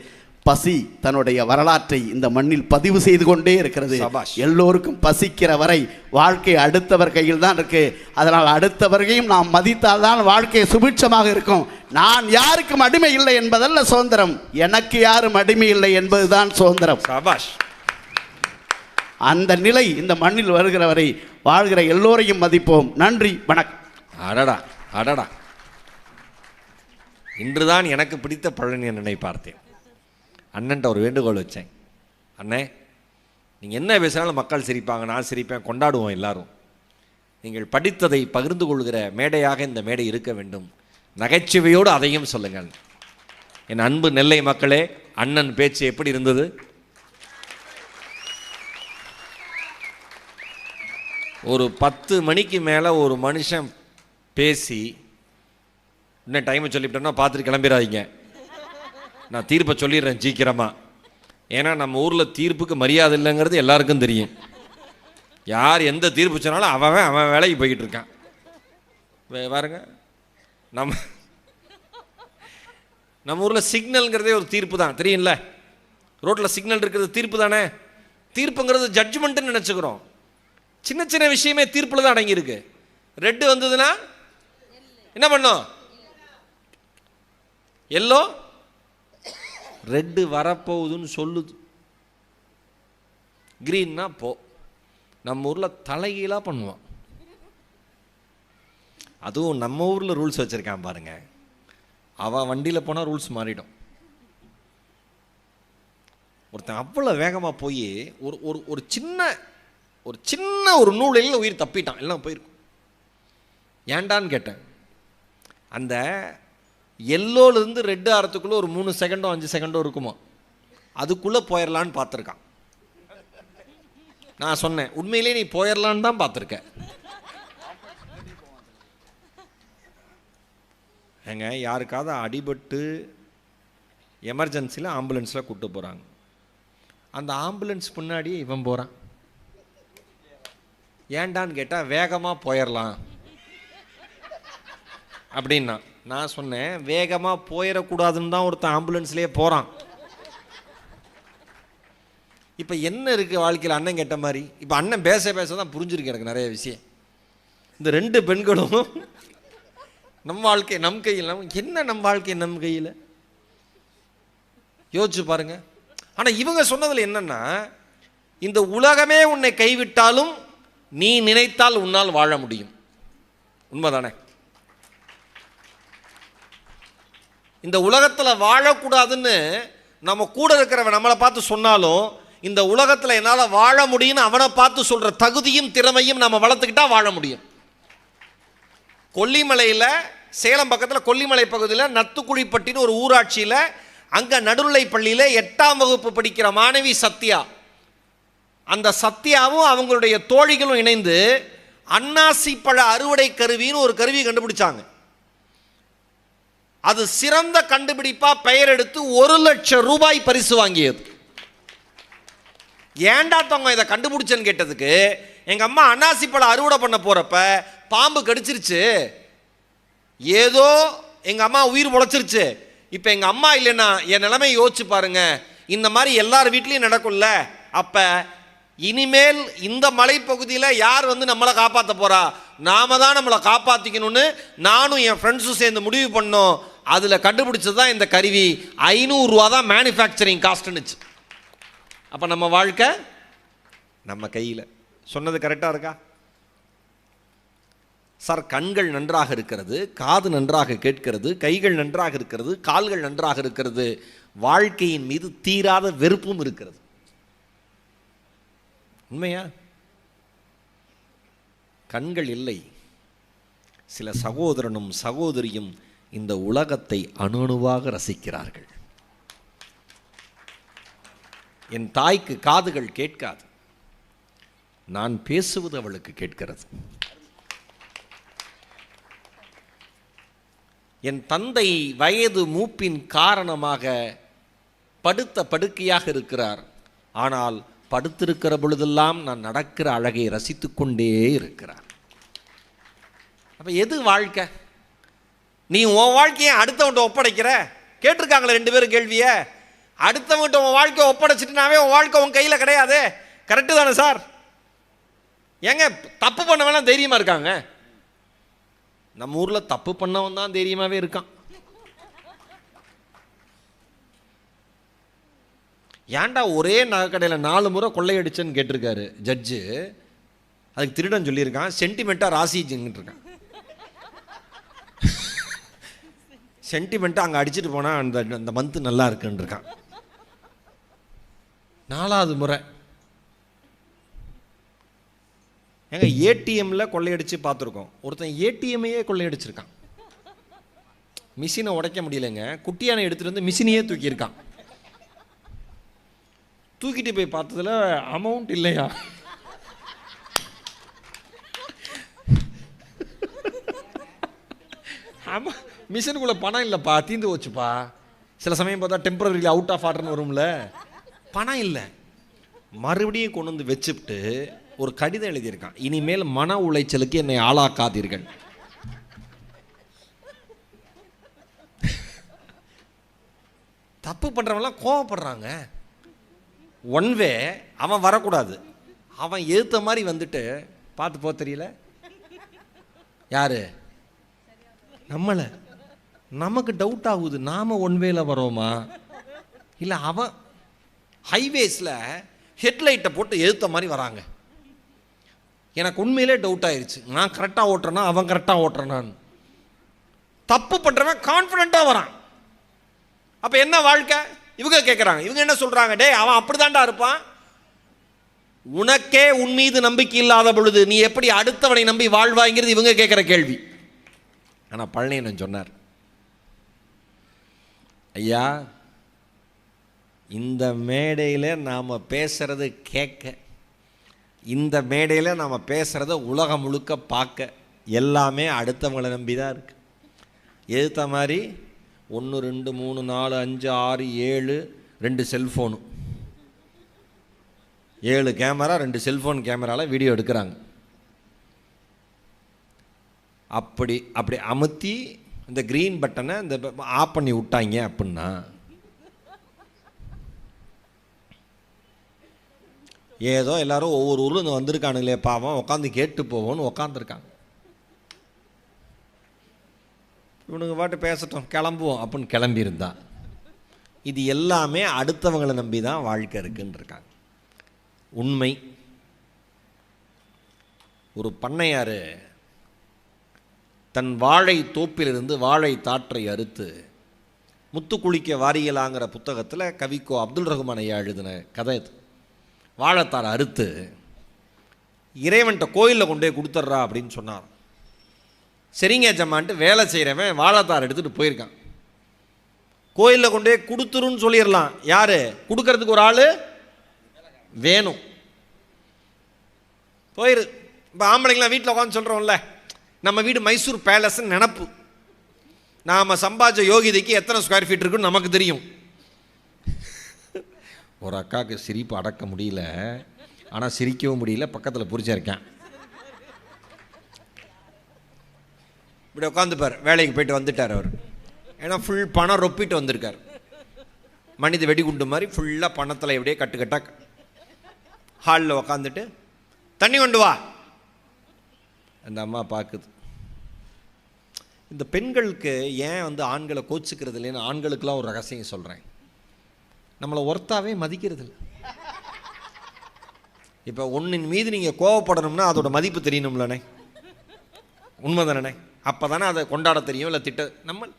C: பசி தன்னுடைய வரலாற்றை இந்த மண்ணில் பதிவு செய்து கொண்டே இருக்கிறது. எல்லோருக்கும் பசிக்கிற வரை வாழ்க்கை அடுத்தவர் கையில் தான் இருக்கு. அதனால் அடுத்தவரையும் நாம் மதித்தால் தான் வாழ்க்கை சுபிட்சமாக இருக்கும். நான் யாருக்கும் அடிமை இல்லை என்பதல்ல சுதந்திரம், எனக்கு யாரும் அடிமை இல்லை என்பதுதான் சுதந்திரம். அந்த நிலை இந்த மண்ணில் வருகிற வரை வாழ்கிற எல்லோரையும் மதிப்போம். நன்றி, வணக்கம்.
A: அடடா அடடா, இன்றுதான் எனக்கு பிடித்த பழனி அண்ணனை பார்த்தேன். அண்ணன்ட்ட ஒரு வேண்டுகோள் வச்சேன். அண்ணே, நீங்கள் என்ன பேசினாலும் மக்கள் சிரிப்பாங்க, நான் சிரிப்பேன், கொண்டாடுவோம் எல்லாரும். நீங்கள் படித்ததை பகிர்ந்து கொள்கிற மேடையாக இந்த மேடை இருக்க வேண்டும். நகைச்சுவையோடு அதையும் சொல்லுங்கள். என் அன்பு நெல்லை மக்களே, அண்ணன் பேச்சு எப்படி இருந்தது? ஒரு 10 மணிக்கு மேலே ஒரு மனுஷன் பேசி இன்னும் டைமை சொல்லிவிட்டோன்னா பார்த்துட்டு கிளம்பிடாதீங்க. நான் தீர்ப்பை சொல்லிடுறேன் சீக்கிரமாக. ஏன்னா நம்ம ஊரில் தீர்ப்புக்கு மரியாதை இல்லைங்கிறது எல்லாருக்கும் தெரியும். யார் எந்த தீர்ப்பு சொன்னாலும் அவன் வேலைக்கு போய்கிட்டு இருக்கான். பாருங்க, நம்ம ஊரில் சிக்னல்ங்கிறதே ஒரு தீர்ப்பு தான், தெரியும்ல? ரோட்டில் சிக்னல் இருக்கிறது தீர்ப்பு தானே. தீர்ப்புங்கிறது ஜட்ஜ்மெண்ட்டுன்னு நினச்சிக்கிறோம். சின்ன சின்ன விஷயமே தீர்ப்பில் தான் அடங்கியிருக்கு. ரெட்டு வந்ததுன்னா என்ன பண்ணோம்? எல்லோ ரெட்டு வரப்போகுதுன்னு சொல்லுது. கிரீன்னா போ. நம்ம ஊரில் தலைகீழாக பண்ணுவான். அதுவும் நம்ம ஊரில் ரூல்ஸ் வச்சுருக்கான் பாருங்க. அவன் வண்டியில் போனால் ரூல்ஸ் மாறிடும். ஒருத்தன் அவ்வளோ வேகமாக போய் ஒரு சின்ன ஒரு நூலில் உயிர் தப்பிட்டான், எல்லாம் போயிருக்கும். ஏண்டான்னு கேட்டேன். அந்த எல்லோலேருந்து ரெட்டு ஆகிறதுக்குள்ளே ஒரு 3 செகண்டோ 5 செகண்டோ இருக்குமா, அதுக்குள்ளே போயிடலான்னு பார்த்துருக்கான். நான் சொன்னேன், உண்மையிலே நீ போயிடலான்னு தான் பார்த்துருக்க. ஏங்க, யாருக்காவது அடிபட்டு எமர்ஜென்சியில் ஆம்புலன்ஸில் கூப்பிட்டு போகிறாங்க. அந்த ஆம்புலன்ஸ் முன்னாடியே இவன் போகிறான். ஏண்டான்னு கேட்டால் வேகமாக போயிடலாம் அப்படின்னா. நான் சொன்னேன், வேகமாக போயிடக்கூடாதுன்னு தான் ஒருத்தன் ஆம்புலன்ஸ்லேயே போகிறான். இப்போ என்ன இருக்குது வாழ்க்கையில்? அண்ணன் கேட்ட மாதிரி இப்போ அண்ணன் பேச தான் புரிஞ்சிருக்கு எனக்கு நிறைய விஷயம். இந்த 2 பெண்களும் நம் வாழ்க்கை நம் கையில். என்ன நம் வாழ்க்கை நம் கையில் யோசிச்சு பாருங்க. ஆனால் இவங்க சொன்னதில் என்னன்னா, இந்த உலகமே உன்னை கைவிட்டாலும் நீ நினைத்தால் உன்னால் வாழ முடியும். உண்மைதானே? இந்த உலகத்தில் வாழக்கூடாதுன்னு நம்ம கூட இருக்கிறவன் நம்மளை பார்த்து சொன்னாலும், இந்த உலகத்தில் என்னால் வாழ முடியும்னு அவனை பார்த்து சொல்கிற தகுதியும் திறமையும் நம்ம வளர்த்துக்கிட்டா வாழ முடியும். கொல்லிமலையில், சேலம் பக்கத்தில் கொல்லிமலை பகுதியில் நத்துக்குழிப்பட்டின்னு ஒரு ஊராட்சியில் அங்கே நடுநிலை பள்ளியில் 8ஆம் வகுப்பு படிக்கிற மாணவி சத்யா, அந்த சத்யாவும் அவங்களுடைய தோழிகளும் இணைந்து அன்னாசி பழ அறுவடை கருவின்னு ஒரு கருவி கண்டுபிடிச்சாங்க. அது சிறந்த கண்டுபிடிப்பா பெயர் எடுத்து 1 லட்சம் ரூபாய் பரிசு வாங்கியது. ஏண்டா தங்க இதை கண்டுபிடிச்சேன்னு கேட்டதுக்கு, எங்கள் அம்மா அன்னாசி பழம் அறுவடை பண்ண போகிறப்ப பாம்பு கடிச்சிருச்சு, ஏதோ எங்கள் அம்மா உயிர் பொழைச்சிருச்சு. இப்போ எங்கள் அம்மா இல்லைன்னா என் நிலைமை யோசிச்சு பாருங்க. இந்த மாதிரி எல்லார் வீட்லேயும் நடக்கும்ல. அப்போ இனிமேல் இந்த மலைப்பகுதியில் யார் வந்து நம்மளை காப்பாற்ற போகிறா? நாம தான் நம்மளை காப்பாற்றிக்கணும்னு நானும் என் ஃப்ரெண்ட்ஸும் சேர்ந்து முடிவு பண்ணோம். அதில் கண்டுபிடிச்சது தான் இந்த கருவி. 500 ரூபா தான் மேனுஃபேக்சரிங் காஸ்ட்னுச்சு. அப்போ நம்ம வாழ்க்கை நம்ம கையில். சொன்னது கரெக்டாக இருக்கா சார்? கண்கள் நன்றாக இருக்கிறது, காது நன்றாக கேட்கிறது, கைகள் நன்றாக இருக்கிறது, கால்கள் நன்றாக இருக்கிறது, வாழ்க்கையின் மீது தீராத வெறுப்பும் இருக்கிறது. உண்மையா? கண்கள் இல்லை. சில சகோதரனும் சகோதரியும் இந்த உலகத்தை அணுவாக ரசிக்கிறார்கள். என் தாய்க்கு காதுகள் கேட்காது, நான் பேசுவது அவளுக்கு கேட்கிறது. என் தந்தை வயது மூப்பின் காரணமாக படுத்த படுக்கையாக இருக்கிறார். ஆனால் படுத்திருக்கிற பொழுதெல்லாம் நான் நடக்கிற அழகை ரசித்து கொண்டே இருக்கிறார். அப்போ எது வாழ்க்கை? நீ உன் வாழ்க்கையை அடுத்தவன்ட்ட ஒப்படைக்கிற? கேட்டிருக்காங்களே 2 பேரும் கேள்வியை. அடுத்தவன்கிட்ட உன் வாழ்க்கையை ஒப்படைச்சிட்டுனாவே உன் வாழ்க்கை உன் கையில் கிடையாது. கரெக்டு தானே சார்? ஏங்க தப்பு பண்ணவெல்லாம் தைரியமாக இருக்காங்க? நம்ம ஊரில் தப்பு பண்ணவன் தான் தைரியமாகவே இருக்கான். ஏன்டா ஒரே நகைக்கடையில் 4 முறை கொள்ளையடிச்சேன்னு கேட்டிருக்காரு ஜட்ஜு. அதுக்கு திருடன் சொல்லியிருக்கான் சென்டிமெண்ட்டாக ராசிச்சுங்கிட்டு இருக்கான். சென்டிமெண்ட்டாக அங்கே அடிச்சுட்டு போனால் அந்த மந்த்து நல்லா இருக்குன்னு இருக்கான். 4வது முறை ஏங்க ஏடிஎம்மில் கொள்ளையடிச்சு பார்த்துருக்கோம். ஒருத்தன் ஏடிஎம்மையே கொள்ளையடிச்சிருக்கான். மிஷினை உடைக்க முடியலைங்க, குட்டியானை எடுத்துகிட்டு வந்து மிஷினையே தூக்கியிருக்கான். தூக்கிட்டு போய் பார்த்ததில் அமௌண்ட் இல்லையா? ஆமாம், மிஷினுக்குள்ளே பணம் இல்லைப்பா, தீந்து போச்சுப்பா. சில சமயம் பார்த்தா டெம்பரரி அவுட் ஆஃப் ஆர்டர்னு வரும்ல, பணம் இல்லை. மறுபடியும் கொண்டு வந்து வச்சுட்டு ஒரு கடிதம் எழுதியிருக்கான், இனிமேல் மன உளைச்சலுக்கு என்னை ஆளாக்காதீர்கள். தப்பு பண்ணுறவங்களாம் கோவப்படுறாங்க. ஒன்வே அவன் வரக்கூடாது, அவன் ஏற்ற மாதிரி வந்துட்டு பார்த்து போ. தெரியல யாரு? நம்மளை. நமக்கு டவுட் ஆகுது, நாம ஒன்வேல வரோமா இல்லை அவன் ஹைவேஸில் ஹெட்லைட்டை போட்டு எழுத்த மாதிரி வராங்க. எனக்கு உண்மையிலே டவுட் ஆயிடுச்சு, நான் கரெக்டாக ஓட்டுறேன்னா அவன் கரெக்டாக ஓட்டுறேனான்னு. தப்பு பண்ணுறவன் கான்ஃபிடென்ட்டாக வரான். அப்போ என்ன வாழ்க்கை? இவங்க கேட்குறாங்க, இவங்க என்ன சொல்கிறாங்க, டே அவன் அப்படி தான்டா இருப்பான். உனக்கே உன் மீது நம்பிக்கை இல்லாத பொழுது நீ எப்படி அடுத்தவனை நம்பி வாழ்வாங்கிறது இவங்க கேட்குற கேள்வி. ஆனால் பழனியன் சொன்னார், ஐயா இந்த மேடையில் நாம் பேசுறது கேட்க, இந்த மேடையில் நாம் பேசுகிறத உலகம் முழுக்க பார்க்க, எல்லாமே அடுத்தவங்களை நம்பி தான் இருக்கு. எதுத்த மாதிரி 1 2 3 4 5 6 7 2 செல்ஃபோனு, 7 கேமரா, 2 செல்ஃபோன் கேமராவில் வீடியோ எடுக்கிறாங்க. அப்படி அப்படி அமுத்தி இந்த க்ரீன் பட்டனை இந்த ஆஃப் பண்ணி விட்டாங்க அப்படின்னா ஏதோ எல்லாரும் ஒவ்வொரு ஊரில் இங்கே வந்திருக்கானுங்களே பாவம், உட்காந்து கேட்டு போவோன்னு உட்காந்துருக்காங்க. இவனுங்க பாட்டு பேசட்டும் கிளம்புவோம் அப்படின்னு கிளம்பியிருந்தா இது எல்லாமே அடுத்தவங்களை நம்பி தான் வாழ்க்கை இருக்குன்னு இருக்காங்க. உண்மை. ஒரு பண்ணையார் தன் வாழை தோப்பிலிருந்து வாழை தாற்றை அறுத்து முத்து குளிக்க வாரியலாங்கிற புத்தகத்தில் கவிக்கோ அப்துல் ரஹ்மான் ஐயா எழுதின கதை. வாழைத்தாரை அறுத்து இறைவன்கிட்ட கோயிலில் கொண்டு போய் கொடுத்துட்றா அப்படின்னு சொன்னார். சரிங்க ஜம்மான்ட்டு வேலை செய்கிறவன் வாழைத்தார் எடுத்துகிட்டு போயிருக்கான். கோயிலில் கொண்டு போய் கொடுத்துருன்னு சொல்லிடலாம். யாரு கொடுக்கறதுக்கு? ஒரு ஆள் வேணும். போயிரு. இப்போ ஆம்பளைங்களாம் வீட்டில் உட்காந்து சொல்கிறோம்ல, நம்ம வீடு மைசூர் பேலஸ்ன்னு நினப்பு. நாம் சம்பாதிச்ச யோகிதைக்கு எத்தனை ஸ்கொயர் ஃபீட் இருக்குன்னு நமக்கு தெரியும். ஒரு அக்காவுக்கு சிரிப்பு அடக்க முடியல, ஆனால் சிரிக்கவும் முடியல, பக்கத்தில் புரிச்சா இருக்கேன். இப்படி உட்காந்துப்பார். வேலைக்கு போயிட்டு வந்துட்டார் அவர். ஏன்னா ஃபுல் பணம் ரொப்பிட்டு வந்திருக்கார். மனித வெடிகுண்டு மாதிரி ஃபுல்லாக பணத்தில் எப்படியே கட்டுக்கட்டாக ஹாலில் உக்காந்துட்டு, தண்ணி கொண்டு வா. அந்த அம்மா பார்க்குது. இந்த பெண்களுக்கு ஏன் வந்து ஆண்களை கோச்சிக்கிறது இல்லைன்னு ஆண்களுக்கெல்லாம் ஒரு ரகசியம் சொல்கிறேன். நம்மளை ஒர்த்தாவே மதிக்கிறது இல்லை. இப்போ ஒன்றின் மீது நீங்கள் கோவப்படணும்னா அதோட மதிப்பு தெரியணும்லண்ணே. உண்மை தானே? அப்போ தானே அதை கொண்டாட தெரியும். இல்லை திட்ட நம்ம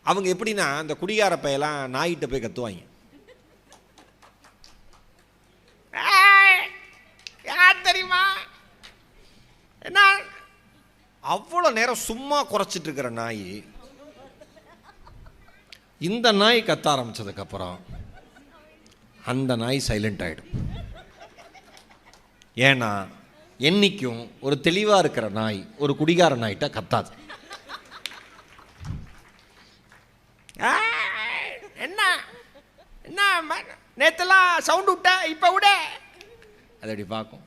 A: அவங்க எப்படின்னா, அந்த குடிகார பையெல்லாம் நாயிட்ட போய் கத்துவாங்க. யார் தெரியுமா என்ன அவ்வளோ நேரம் சும்மா குறைச்சிட்டு இருக்கிற நாய், இந்த நாய் கத்த ஆரம்பிச்சதுக்கப்புறம் அந்த நாய் சைலண்ட் ஆகிடும். ஏன்னா என்னைக்கும் ஒரு தெளிவாக இருக்கிற நாய் ஒரு குடிகார நாய்கிட்ட கத்தாது. என்ன என்ன நேத்தெல்லாம் சவுண்ட் விட்ட, இப்போ விட அது அப்படி பார்க்கும்.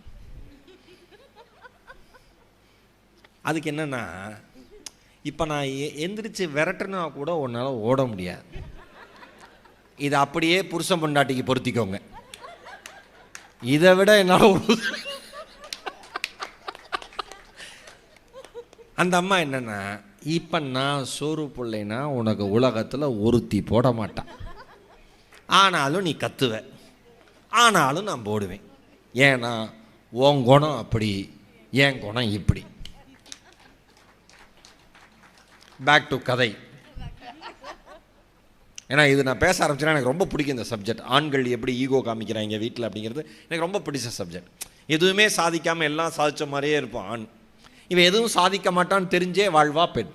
A: அதுக்கு என்னன்னா, இப்போ நான் எந்திரிச்சு விரட்டுனா கூட உன்னால் ஓட முடியாது. இதை அப்படியே புருஷன் பொண்டாட்டிக்கு பொருத்திக்கோங்க. இதை விட என்னால் அந்த அம்மா என்னன்னா, இப்போ நான் சோறு பிள்ளைனா உனக்கு உலகத்தில் ஒருத்தி போட மாட்டான். ஆனாலும் நீ கத்துவ, ஆனாலும் நான் போடுவேன். ஏன்னா உன் குணம் அப்படி, என் குணம் இப்படி. பேக் டு கதை. ஏன்னா இது நான் பேச ஆரம்பிச்சேன்னா எனக்கு ரொம்ப பிடிக்கும் இந்த சப்ஜெக்ட். ஆண்கள் எப்படி ஈகோ காமிக்கிறாங்க வீட்டில் அப்படிங்கிறது எனக்கு ரொம்ப பிடிச்ச சப்ஜெக்ட். எதுவுமே சாதிக்காமல் எல்லாம் சாதித்த மாதிரியே இருப்பான் ஆண். இவன் எதுவும் சாதிக்க மாட்டான்னு தெரிஞ்சே வாழ்வா பெண்.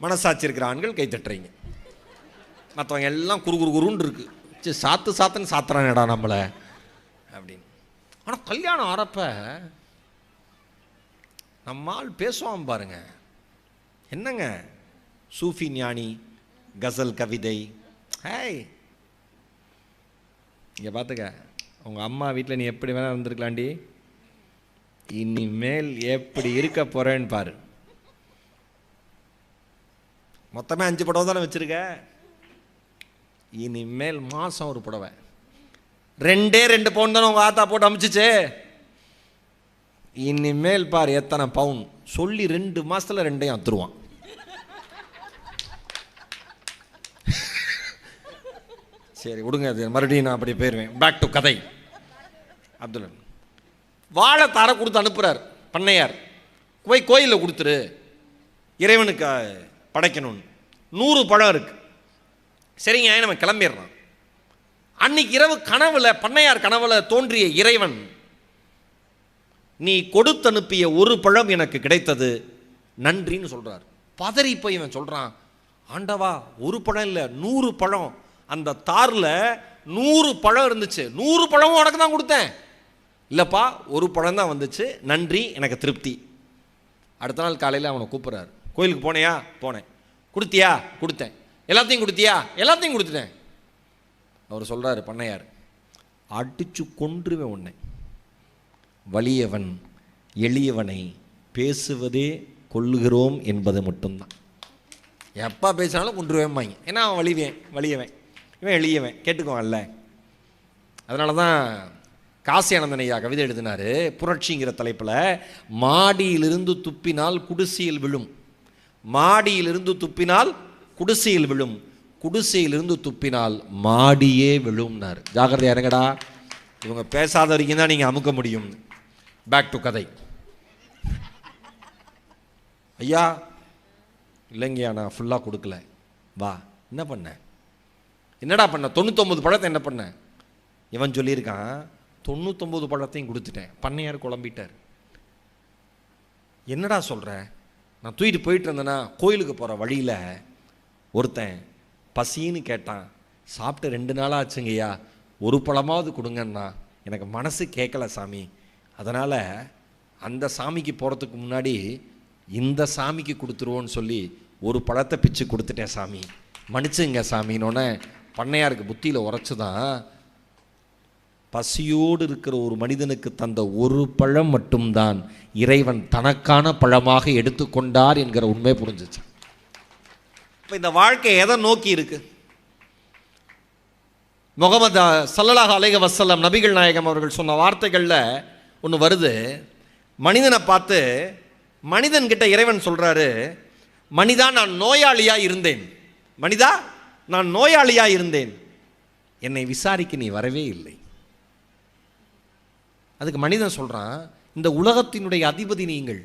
A: மனசாட்சி இருக்கிற ஆண்கள் கை தட்டுறீங்க. மற்றவங்க எல்லாம் குறுகுறுன்னு இருக்கு. சரி, சாத்துன்னு சாத்துறானேடா நம்மளை அப்படின்னு. ஆனால் கல்யாணம் ஆறப்ப நம்மால் பேசுவான் பாருங்க. என்னங்க சூஃபி ஞானி, கசல் கவிதை. ஹேய், இங்கே பார்த்துக்க, உங்கள் அம்மா வீட்டில் நீ எப்படி வேணால் இருந்திருக்கலாண்டி, இனிமேல் எப்படி இருக்க போகிறேன்னு பாரு. மொத்தமே 5 புடவை தானே வச்சுருக்க, இனிமேல் மாதம் ஒரு புடவை. 2 பவுன் தானே உங்கள் ஆத்தா போட்டு அமுச்சிச்சு, இனிமேல் பாரு எத்தனை பவுன் சொல்லி 2 மாதத்தில் 2 அத்துருவான். சரி விடுங்க, அது மறுபடியும் நான் அப்படி போயிடுவேன். பேக் டு கதை. அப்துல் வாழை தர கொடுத்து அனுப்புகிறார் பண்ணையார். போய் கோயிலில் கொடுத்துரு, இறைவனுக்கு படைக்கணும்னு. 100 பழம் இருக்கு. சரிங்க, நம்ம கிளம்பிடுறான். அன்னைக்கு இரவு கனவுல, பண்ணையார் கனவுல தோன்றிய இறைவன், நீ கொடுத்து அனுப்பிய 1 பழம் எனக்கு கிடைத்தது, நன்றின்னு சொல்றார். பதறி போய் இவன் சொல்றான், ஆண்டவா 1 பழம் இல்லை 100 பழம். அந்த தாரில் 100 பழம் இருந்துச்சு, 100 பழமும் உனக்கு தான் கொடுத்தேன். இல்லைப்பா 1 பழம் தான் வந்துச்சு, நன்றி, எனக்கு திருப்தி. அடுத்த நாள் காலையில் அவனை கூப்பிட்றாரு. கோயிலுக்கு போனையா? போனேன். கொடுத்தியா? கொடுத்தேன். எல்லாத்தையும் கொடுத்தியா? எல்லாத்தையும் கொடுத்துட்டேன். அவர் சொல்கிறாரு பண்ணையார், அடிச்சு கொன்றுவேன் உன்னை. வலியவன் எளியவனை பேசுவதே கொல்லுகிறோம் என்பது மட்டும்தான். எப்போ பேசினாலும் கொன்றுவேன்பாங்க. ஏன்னா அவன் வலியவன், இவன் எளியவன், கேட்டுக்குவான்ல. அதனால தான் காசி ஆனந்தன் ஐயா கவிதை எழுதினார் புரட்சிங்கிற தலைப்பில். மாடியிலிருந்து துப்பினால் குடிசையில் விழும், மாடியிலிருந்து துப்பினால் குடிசையில் விழும், குடிசையிலிருந்து துப்பினால் மாடியே விழும்னார். ஜாகிரதையா இருங்கடா, இவங்க பேசாத வரைக்கும் தான் நீங்கள் அமுக்க முடியும். பேக் டு கதை. ஐயா இல்லைங்கய்யா, நான் ஃபுல்லாக கொடுக்கல. வா, என்ன பண்ண? என்னடா பண்ண? 99 பழத்தை என்ன பண்ண? இவன் சொல்லியிருக்கான், 99 பழத்தையும் கொடுத்துட்டேன். பண்ணையார் குழம்பிட்டார். என்னடா சொல்கிற? நான் தூக்கிட்டு போயிட்டு இருந்தேன்னா கோயிலுக்கு போகிற வழியில் ஒருத்தன் பசின்னு கேட்டான், சாப்பிட்டு 2 நாளாக ஆச்சுங்கய்யா, ஒரு பழமாவது கொடுங்கன்னா. எனக்கு மனசு கேட்கல சாமி, அதனால் அந்த சாமிக்கு போகிறதுக்கு முன்னாடி இந்த சாமிக்கு கொடுத்துருவோன்னு சொல்லி ஒரு பழத்தை பிச்சு கொடுத்துட்டேன் சாமி, மன்னிச்சுங்க சாமின்னொன்னே பண்ணையாருக்கு புத்தியில் உரைச்சி தான் பசியோடு இருக்கிற ஒரு மனிதனுக்கு தந்த ஒரு பழம் மட்டும்தான் இறைவன் தனக்கான பழமாக எடுத்துக்கொண்டார் என்கிற உண்மை புரிஞ்சிச்சு. இப்போ இந்த வாழ்க்கை எதை நோக்கி இருக்கு? முகமது ஸல்லல்லாஹு அலைஹி வஸல்லம் நபிகள் நாயகம் அவர்கள் சொன்ன வார்த்தைகளில் ஒன்று வருது. மனிதனை பார்த்து மனிதன்கிட்ட இறைவன் சொல்கிறாரு, மனிதா நான் நோயாளியாக இருந்தேன், மனிதா நான் நோயாளியாக இருந்தேன், என்னை விசாரிக்க நீ வரவே இல்லை. அதுக்கு மனிதன் சொல்கிறான், இந்த உலகத்தினுடைய அதிபதி நீங்கள்,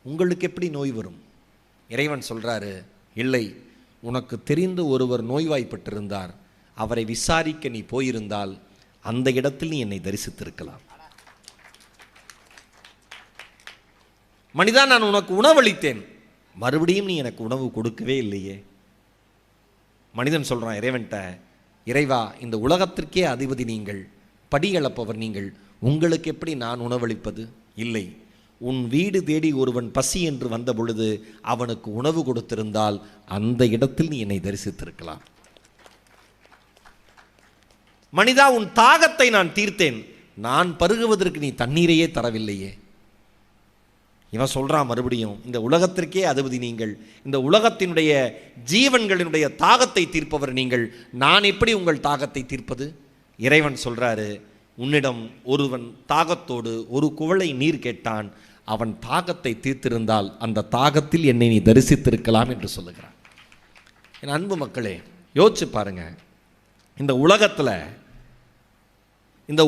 A: உங்களுக்கு எப்படி நோய் வரும்? இறைவன் சொல்கிறாரு, இல்லை, உனக்கு தெரிந்த ஒருவர் நோய்வாய்ப்பட்டிருந்தார், அவரை விசாரிக்க நீ போயிருந்தால் அந்த இடத்தில் நீ என்னை தரிசித்திருக்கலாம். மனிதா நான் உனக்கு உணவளித்தேன், மறுபடியும் நீ எனக்கு உணவு கொடுக்கவே இல்லையே. மனிதன் சொல்கிறான் இறைவன்கிட்ட, இறைவா இந்த உலகத்திற்கே அதிபதி நீங்கள், படியளப்பவர் நீங்கள், உங்களுக்கு எப்படி நான் உணவளிப்பது? இல்லை, உன் வீடு தேடி ஒருவன் பசி என்று வந்த பொழுது அவனுக்கு உணவு கொடுத்திருந்தால் அந்த இடத்தில் நீ என்னை தரிசித்திருக்கலாம். மனிதா உன் தாகத்தை நான் தீர்த்தேன், நான் பருகுவதற்கு நீ தண்ணீரையே தரவில்லையே. இவன் சொல்கிறான் மறுபடியும், இந்த உலகத்திற்கே அதிபதி நீங்கள், இந்த உலகத்தினுடைய ஜீவன்களினுடைய தாகத்தை தீர்ப்பவர் நீங்கள், நான் எப்படி உங்கள் தாகத்தை தீர்ப்பது? இறைவன் சொல்கிறாரு, உன்னிடம் ஒருவன் தாகத்தோடு ஒரு குவளை நீர் கேட்டான், அவன் தாகத்தை தீர்த்திருந்தால் அந்த தாகத்தில் என்னை நீ தரிசித்திருக்கலாம் என்று சொல்லுகிறான். என் அன்பு மக்களே, யோசிச்சு பாருங்க, இந்த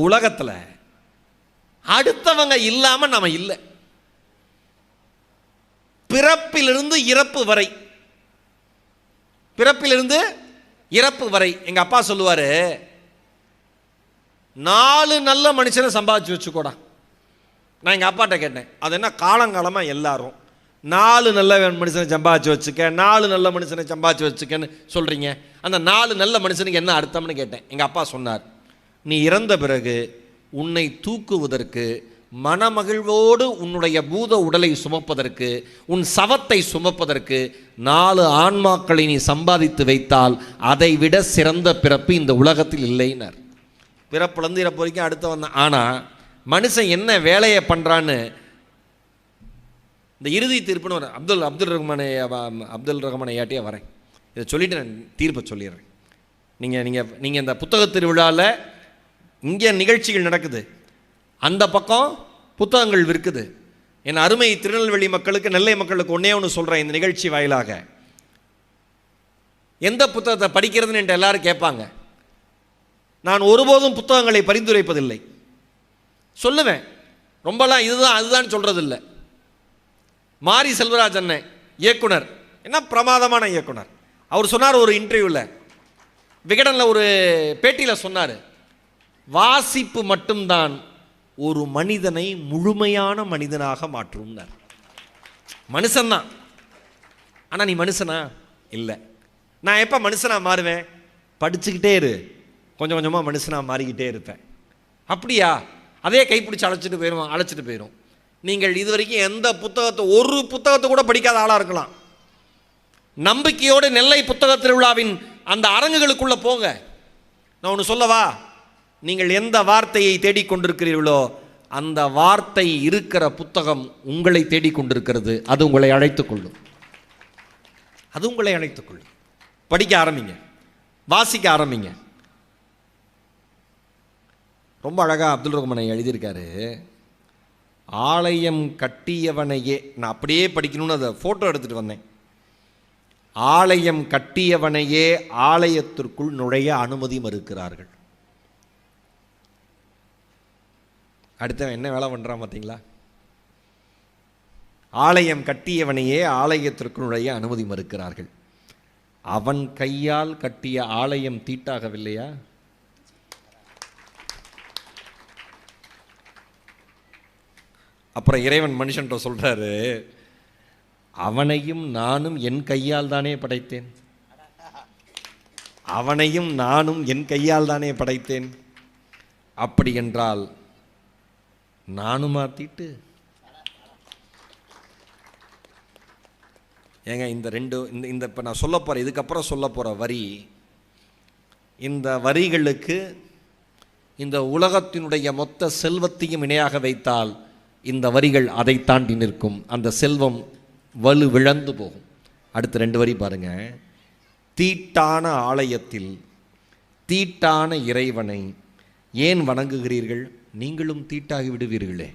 A: உலகத்தில் அடுத்தவங்க இல்லாமல் நம்ம இல்லை. பிறப்பிலிருந்து இறப்பு வரை எங்க அப்பா சொல்லுவாரு, 4 நல்ல மனுஷனை சம்பாதிச்சு வச்சுக்கோடா. நான் எங்கள் அப்பாட்ட கேட்டேன், அது என்ன காலங்காலமாக எல்லாரும் 4 நல்ல மனுஷனை சம்பாதிச்சு வச்சுக்க, 4 நல்ல மனுஷனை சம்பாதிச்சு வச்சுக்கன்னு சொல்கிறீங்க, அந்த 4 நல்ல மனுஷனுக்கு என்ன அர்த்தம்னு கேட்டேன். எங்கள் அப்பா சொன்னார், நீ இறந்த பிறகு உன்னை தூக்குவதற்கு, மனமகிழ்வோடு உன்னுடைய பூத உடலை சுமப்பதற்கு, உன் சவத்தை சுமப்பதற்கு 4 ஆன்மாக்களை நீ சம்பாதித்து வைத்தால் அதை விட சிறந்த பிறப்பு இந்த உலகத்தில் இல்லைன்னார். பிறப்புலேருந்து இறப்பு வரைக்கும் அடுத்த வந்தான். ஆனால் மனுஷன் என்ன வேலையை பண்ணுறான்னு இந்த இறுதி தீர்ப்புன்னு ஒரு அப்துல் ரஹ்மான் ஐயாட்டியே வரேன், இதை சொல்லிவிட்டு நான் தீர்ப்பை சொல்லிடுறேன். நீங்கள் இந்த புத்தக திருவிழாவில் இங்கே நிகழ்ச்சிகள் நடக்குது, அந்த பக்கம் புத்தகங்கள் விற்குது. என் அருமை திருநெல்வேலி மக்களுக்கு, நெல்லை மக்களுக்கு ஒன்றே ஒன்று சொல்கிறேன் இந்த நிகழ்ச்சி வாயிலாக, எந்த புத்தகத்தை படிக்கிறதுன்னு என்கிட்ட எல்லாரும் கேட்பாங்க. நான் ஒருபோதும் புத்தகங்களை பரிந்துரைப்பதில்லை. சொல்லுவேன், ரொம்பலாம் இதுதான் அதுதான் சொல்கிறதில்லை. மாரி செல்வராஜ் அண்ணன் இயக்குனர், என்ன பிரமாதமான இயக்குனர், அவர் சொன்னார் ஒரு இன்டர்வியூவில், விகடனில் ஒரு பேட்டியில் சொன்னார், வாசிப்பு மட்டும்தான் ஒரு மனிதனை முழுமையான மனிதனாக மாற்றும்னார். மனுஷன்தான், ஆனால் நீ மனுஷனா இல்லை. நான் எப்போ மனுஷனாக மாறுவேன்? படிச்சுக்கிட்டே இரு, கொஞ்சம் கொஞ்சமாக மனுஷனாக மாறிக்கிட்டே இருப்பேன். அப்படியா? அதே கைப்பிடிச்சி அழைச்சிட்டு போயிடும். நீங்கள் இது வரைக்கும் எந்த ஒரு புத்தகத்தை கூட படிக்காத ஆளாக இருக்கலாம். நம்பிக்கையோடு நெல்லை புத்தக திருவிழாவின் அந்த அரங்குகளுக்குள்ளே போங்க. நான் ஒன்று சொல்லவா, நீங்கள் எந்த வார்த்தையை தேடிக்கொண்டிருக்கிறீர்களோ அந்த வார்த்தை இருக்கிற புத்தகம் உங்களை தேடிக்கொண்டிருக்கிறது. அது உங்களை அழைத்துக்கொள்ளும். படிக்க ஆரம்பிங்க, வாசிக்க ஆரம்பிங்க. ரொம்ப அழகாக அப்துல் ரஹ்மான் எழுதியிருக்காரு, ஆலயம் கட்டியவனையே, நான் அப்படியே படிக்கணும்னு அதை ஃபோட்டோ எடுத்துகிட்டு வந்தேன். ஆலயம் கட்டியவனையே ஆலயத்திற்குள் நுழைய அனுமதி மறுக்கிறார்கள். அடுத்தவன் என்ன வேலை பண்ணுறான் பார்த்தீங்களா? ஆலயம் கட்டியவனையே ஆலயத்திற்கு நுழைய அனுமதி மறுக்கிறார்கள். அவன் கையால் கட்டிய ஆலயம் தீட்டாகவில்லையா? அப்புறம் இறைவன் மனுஷன்ட்ட சொல்கிறாரு, அவனையும் நானும் என் கையால் தானே படைத்தேன். அவனையும் நானும் என் கையால் தானே படைத்தேன். அப்படி என்றால் நானும் மாத்திட்டு ஏங்க இந்த ரெண்டு இந்த இப்போ நான் சொல்ல போகிறேன், இதுக்கப்புறம் சொல்ல போகிற வரி, இந்த வரிகளுக்கு இந்த உலகத்தினுடைய மொத்த செல்வத்தையும் இணையாக வைத்தால் இந்த வரிகள் அதை தாண்டி நிற்கும். அந்த செல்வம் வலு விழந்து போகும். அடுத்த 2 வரி பாருங்க. தீட்டான ஆலயத்தில் தீட்டான இறைவனை ஏன் வணங்குகிறீர்கள்? நீங்களும் தீட்டாகி விடுவீர்களே.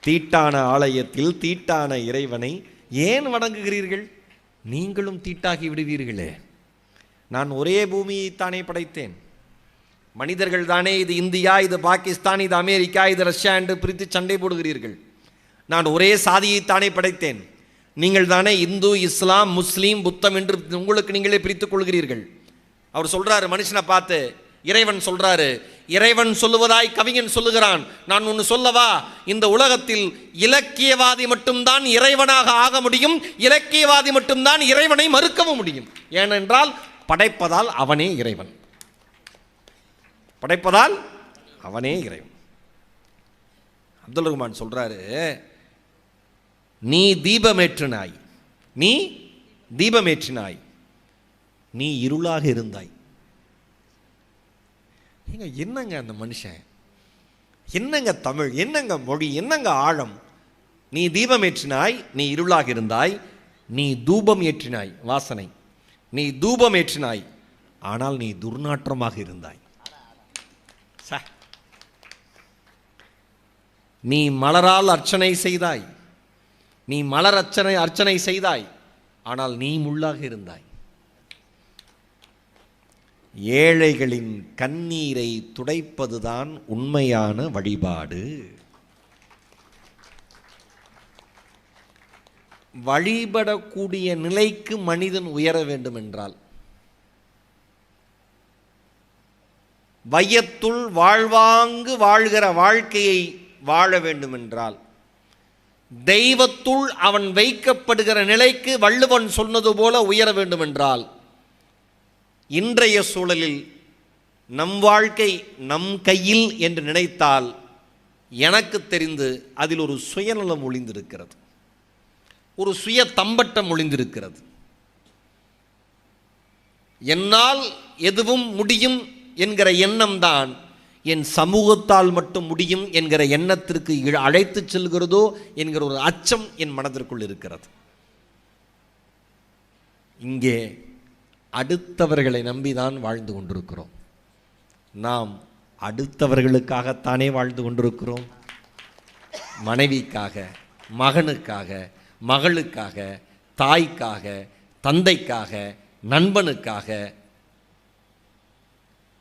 A: தீட்டான ஆலயத்தில் தீட்டான இறைவனை ஏன் வணங்குகிறீர்கள்? நீங்களும் தீட்டாகி விடுவீர்களே. நான் ஒரே பூமியைத்தானே படைத்தேன். மனிதர்கள் தானே இது இந்தியா, இது பாகிஸ்தான், இது அமெரிக்கா, இது ரஷ்யா என்று பிரித்து சண்டை போடுகிறீர்கள். நான் ஒரே சாதியைத்தானே படைத்தேன். நீங்கள் தானே இந்து, இஸ்லாம், முஸ்லீம், புத்தம் என்று உங்களுக்கு நீங்களே பிரித்துக் கொள்கிறீர்கள். அவர் சொல்றாரு, மனுஷனை பார்த்து இறைவன் சொல்றாரு, இறைவன் சொல்லுவதாய் கவிஞன் சொல்லுகிறான். நான் ஒன்று சொல்லவா, இந்த உலகத்தில் இலக்கியவாதி மட்டும்தான் இறைவனாக ஆக முடியும், இலக்கியவாதி மட்டும்தான் இறைவனை மறுக்கவும் முடியும். ஏனென்றால் படைப்பதால் அவனே இறைவன், படைப்பதால் அவனே இறைவன். அப்துல் ரஹ்மான் சொல்றாரு, நீ தீபமேற்றினாய், நீ தீபமேற்றினாய், நீ இருளாக இருந்தாய். என்னங்க அந்த மனுஷன், என்னங்க தமிழ், என்னங்க மொழி, என்னங்க ஆழம். நீ தீபமேற்றினாய், நீ இருளாக இருந்தாய். நீ தூபம் ஏற்றினாய், வாசனை. நீ தூபம் ஏற்றினாய், ஆனால் நீ துர்நாற்றமாக இருந்தாய். நீ மலரால் அர்ச்சனை செய்தாய், நீ மலர் அர்ச்சனை செய்தாய், ஆனால் நீ முள்ளாக இருந்தாய். ஏழைகளின் கண்ணீரை துடைப்பதுதான் உண்மையான வழிபாடு. வழிபடக்கூடிய நிலைக்கு மனிதன் உயர வேண்டும் என்றால், வையத்துள் வாழ்வாங்கு வாழ்கிற வாழ்க்கையை வாழ வேண்டும் என்றால், தெய்வத்துள் அவன் வைக்கப்படுகிற நிலைக்கு வள்ளுவன் சொன்னது போல உயர வேண்டும் என்றால், இன்றைய சூழலில் நம் வாழ்க்கை நம் கையில் என்று நினைத்தால் எனக்கு தெரிந்து அதில் ஒரு சுயநலம் ஒளிந்திருக்கிறது, ஒரு சுய தம்பட்டம் ஒளிந்திருக்கிறது. என்னால் எதுவும் முடியும் என்கிற எண்ணம் தான் என் சமூகத்தால் மட்டும் முடியும் என்கிற எண்ணத்திற்கு அழைத்து செல்கிறதோ என்கிற ஒரு அச்சம் என் மனதிற்குள் இருக்கிறது. இங்கே அடுத்தவர்களை நம்பிதான் வாழ்ந்து கொண்டிருக்கிறோம். நாம் அடுத்தவர்களுக்காகத்தானே வாழ்ந்து கொண்டிருக்கிறோம். மனைவிக்காக, மகனுக்காக, மகளுக்காக, தாய்க்காக, தந்தைக்காக, நண்பனுக்காக,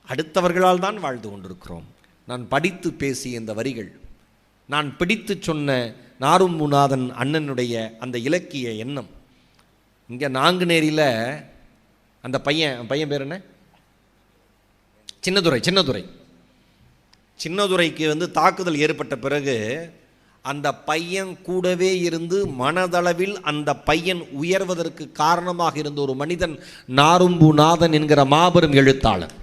A: அடுத்தவர்களால் தான் வாழ்ந்து கொண்டிருக்கிறோம். நான் படித்து பேசிய இந்த வரிகள், நான் பிடித்து சொன்ன நாரும்புநாதன் அண்ணனுடைய அந்த இலக்கிய எண்ணம், இங்கே நாங்குநேரியில் அந்த பையன் பேர் என்ன, சின்னதுரைக்கு தாக்குதல் ஏற்பட்ட பிறகு அந்த பையன் கூடவே இருந்து மனதளவில் அந்த பையன் உயர்வதற்கு காரணமாக இருந்த ஒரு மனிதன் நாரும்புநாதன் என்கிற மாபெரும் எழுத்தாளன்.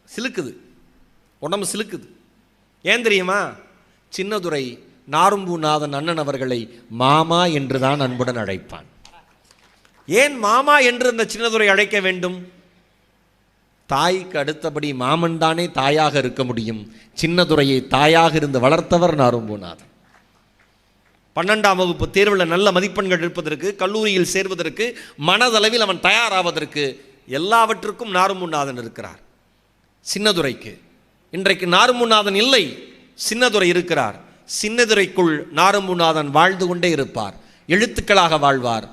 A: சிலுக்குது, உடம்பு சிலுக்குது. ஏன் தெரியுமா? சின்னதுரை நாரும்புநாதன் அண்ணன் அவர்களை மாமா என்றுதான் அன்புடன் அழைப்பான். ஏன் மாமா என்று அந்த சின்னதுரை அழைக்க வேண்டும்? தாய்க்கு அடுத்தபடி மாமன் தானே தாயாக இருக்க முடியும். சின்னதுரையை தாயாக இருந்து வளர்த்தவர் நாரும்புநாதன். 12ஆம் வகுப்பு தேர்வில் நல்ல மதிப்பெண்கள் எடுப்பதற்கு, கல்லூரியில் சேர்வதற்கு, மனதளவில் அவன் தயாராவதற்கு எல்லாவற்றுக்கும் நாரும்புநாதன் இருக்கிறார். சின்னதுரைக்கு இன்றைக்கு நாரும்புநாதன் இல்லை, சின்னதுரை இருக்கிறார். சின்னதுரைக்குள் நாரும்புநாதன் வாழ்ந்து கொண்டே இருப்பார். எழுத்துக்களாக வாழ்வார்,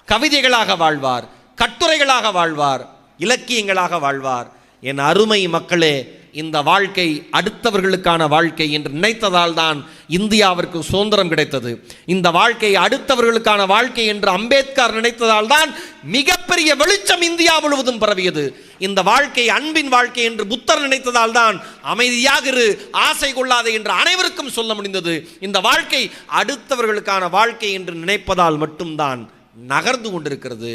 A: கவிதைகளாக வாழ்வார், கட்டுரைகளாக வாழ்வார், இலக்கியங்களாக வாழ்வார். என் அருமை மக்களே, இந்த வாழ்க்கை அடுத்தவர்களுக்கான வாழ்க்கை என்று நினைத்ததால் தான் இந்தியாவிற்கு சுதந்திரம் கிடைத்தது. இந்த வாழ்க்கை அடுத்தவர்களுக்கான வாழ்க்கை என்று அம்பேத்கர் நினைத்ததால் தான் மிகப்பெரிய வெளிச்சம் இந்தியா முழுவதும் பரவியது. இந்த வாழ்க்கை அன்பின் வாழ்க்கை என்று புத்தர் நினைத்ததால் தான் அமைதியாக இரு, ஆசை கொள்ளாதே என்று அனைவருக்கும் சொல்ல முடிந்தது. இந்த வாழ்க்கை அடுத்தவர்களுக்கான வாழ்க்கை என்று நினைப்பதால் மட்டும்தான் நகர்ந்து கொண்டிருக்கிறது.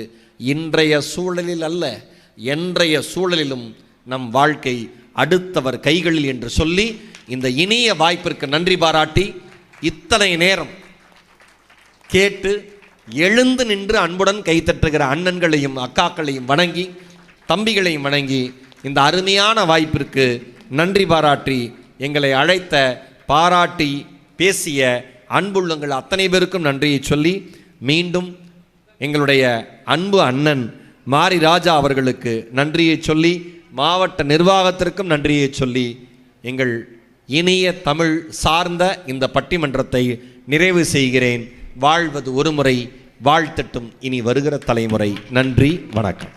A: இன்றைய சூழலில் அல்ல, என்றைய சூழலிலும் நம் வாழ்க்கை அடுத்தவர் கைகளில் என்று சொல்லி இந்த இனிய வாய்ப்பிற்கு நன்றி பாராட்டி, இத்தனை நேரம் கேட்டு எழுந்து நின்று அன்புடன் கைத்தட்டுகிற அண்ணன்களையும் அக்காக்களையும் வணங்கி, தம்பிகளையும் வணங்கி, இந்த அருமையான வாய்ப்பிற்கு நன்றி பாராட்டி, எங்களை அழைத்த, பாராட்டி பேசிய அன்புள்ளங்கள் அத்தனை பேருக்கும் நன்றியை சொல்லி, மீண்டும் எங்களுடைய அன்பு அண்ணன் மாரி ராஜா அவர்களுக்கு நன்றியை சொல்லி, மாவட்ட நிர்வாகத்திற்கும் நன்றியை சொல்லி, எங்கள் இனிய தமிழ் சார்ந்த இந்த பட்டிமன்றத்தை நிறைவு செய்கிறேன். வாழ்வது ஒரு முறை, வாழ்த்தட்டும் இனி வருகிற தலைமுறை. நன்றி, வணக்கம்.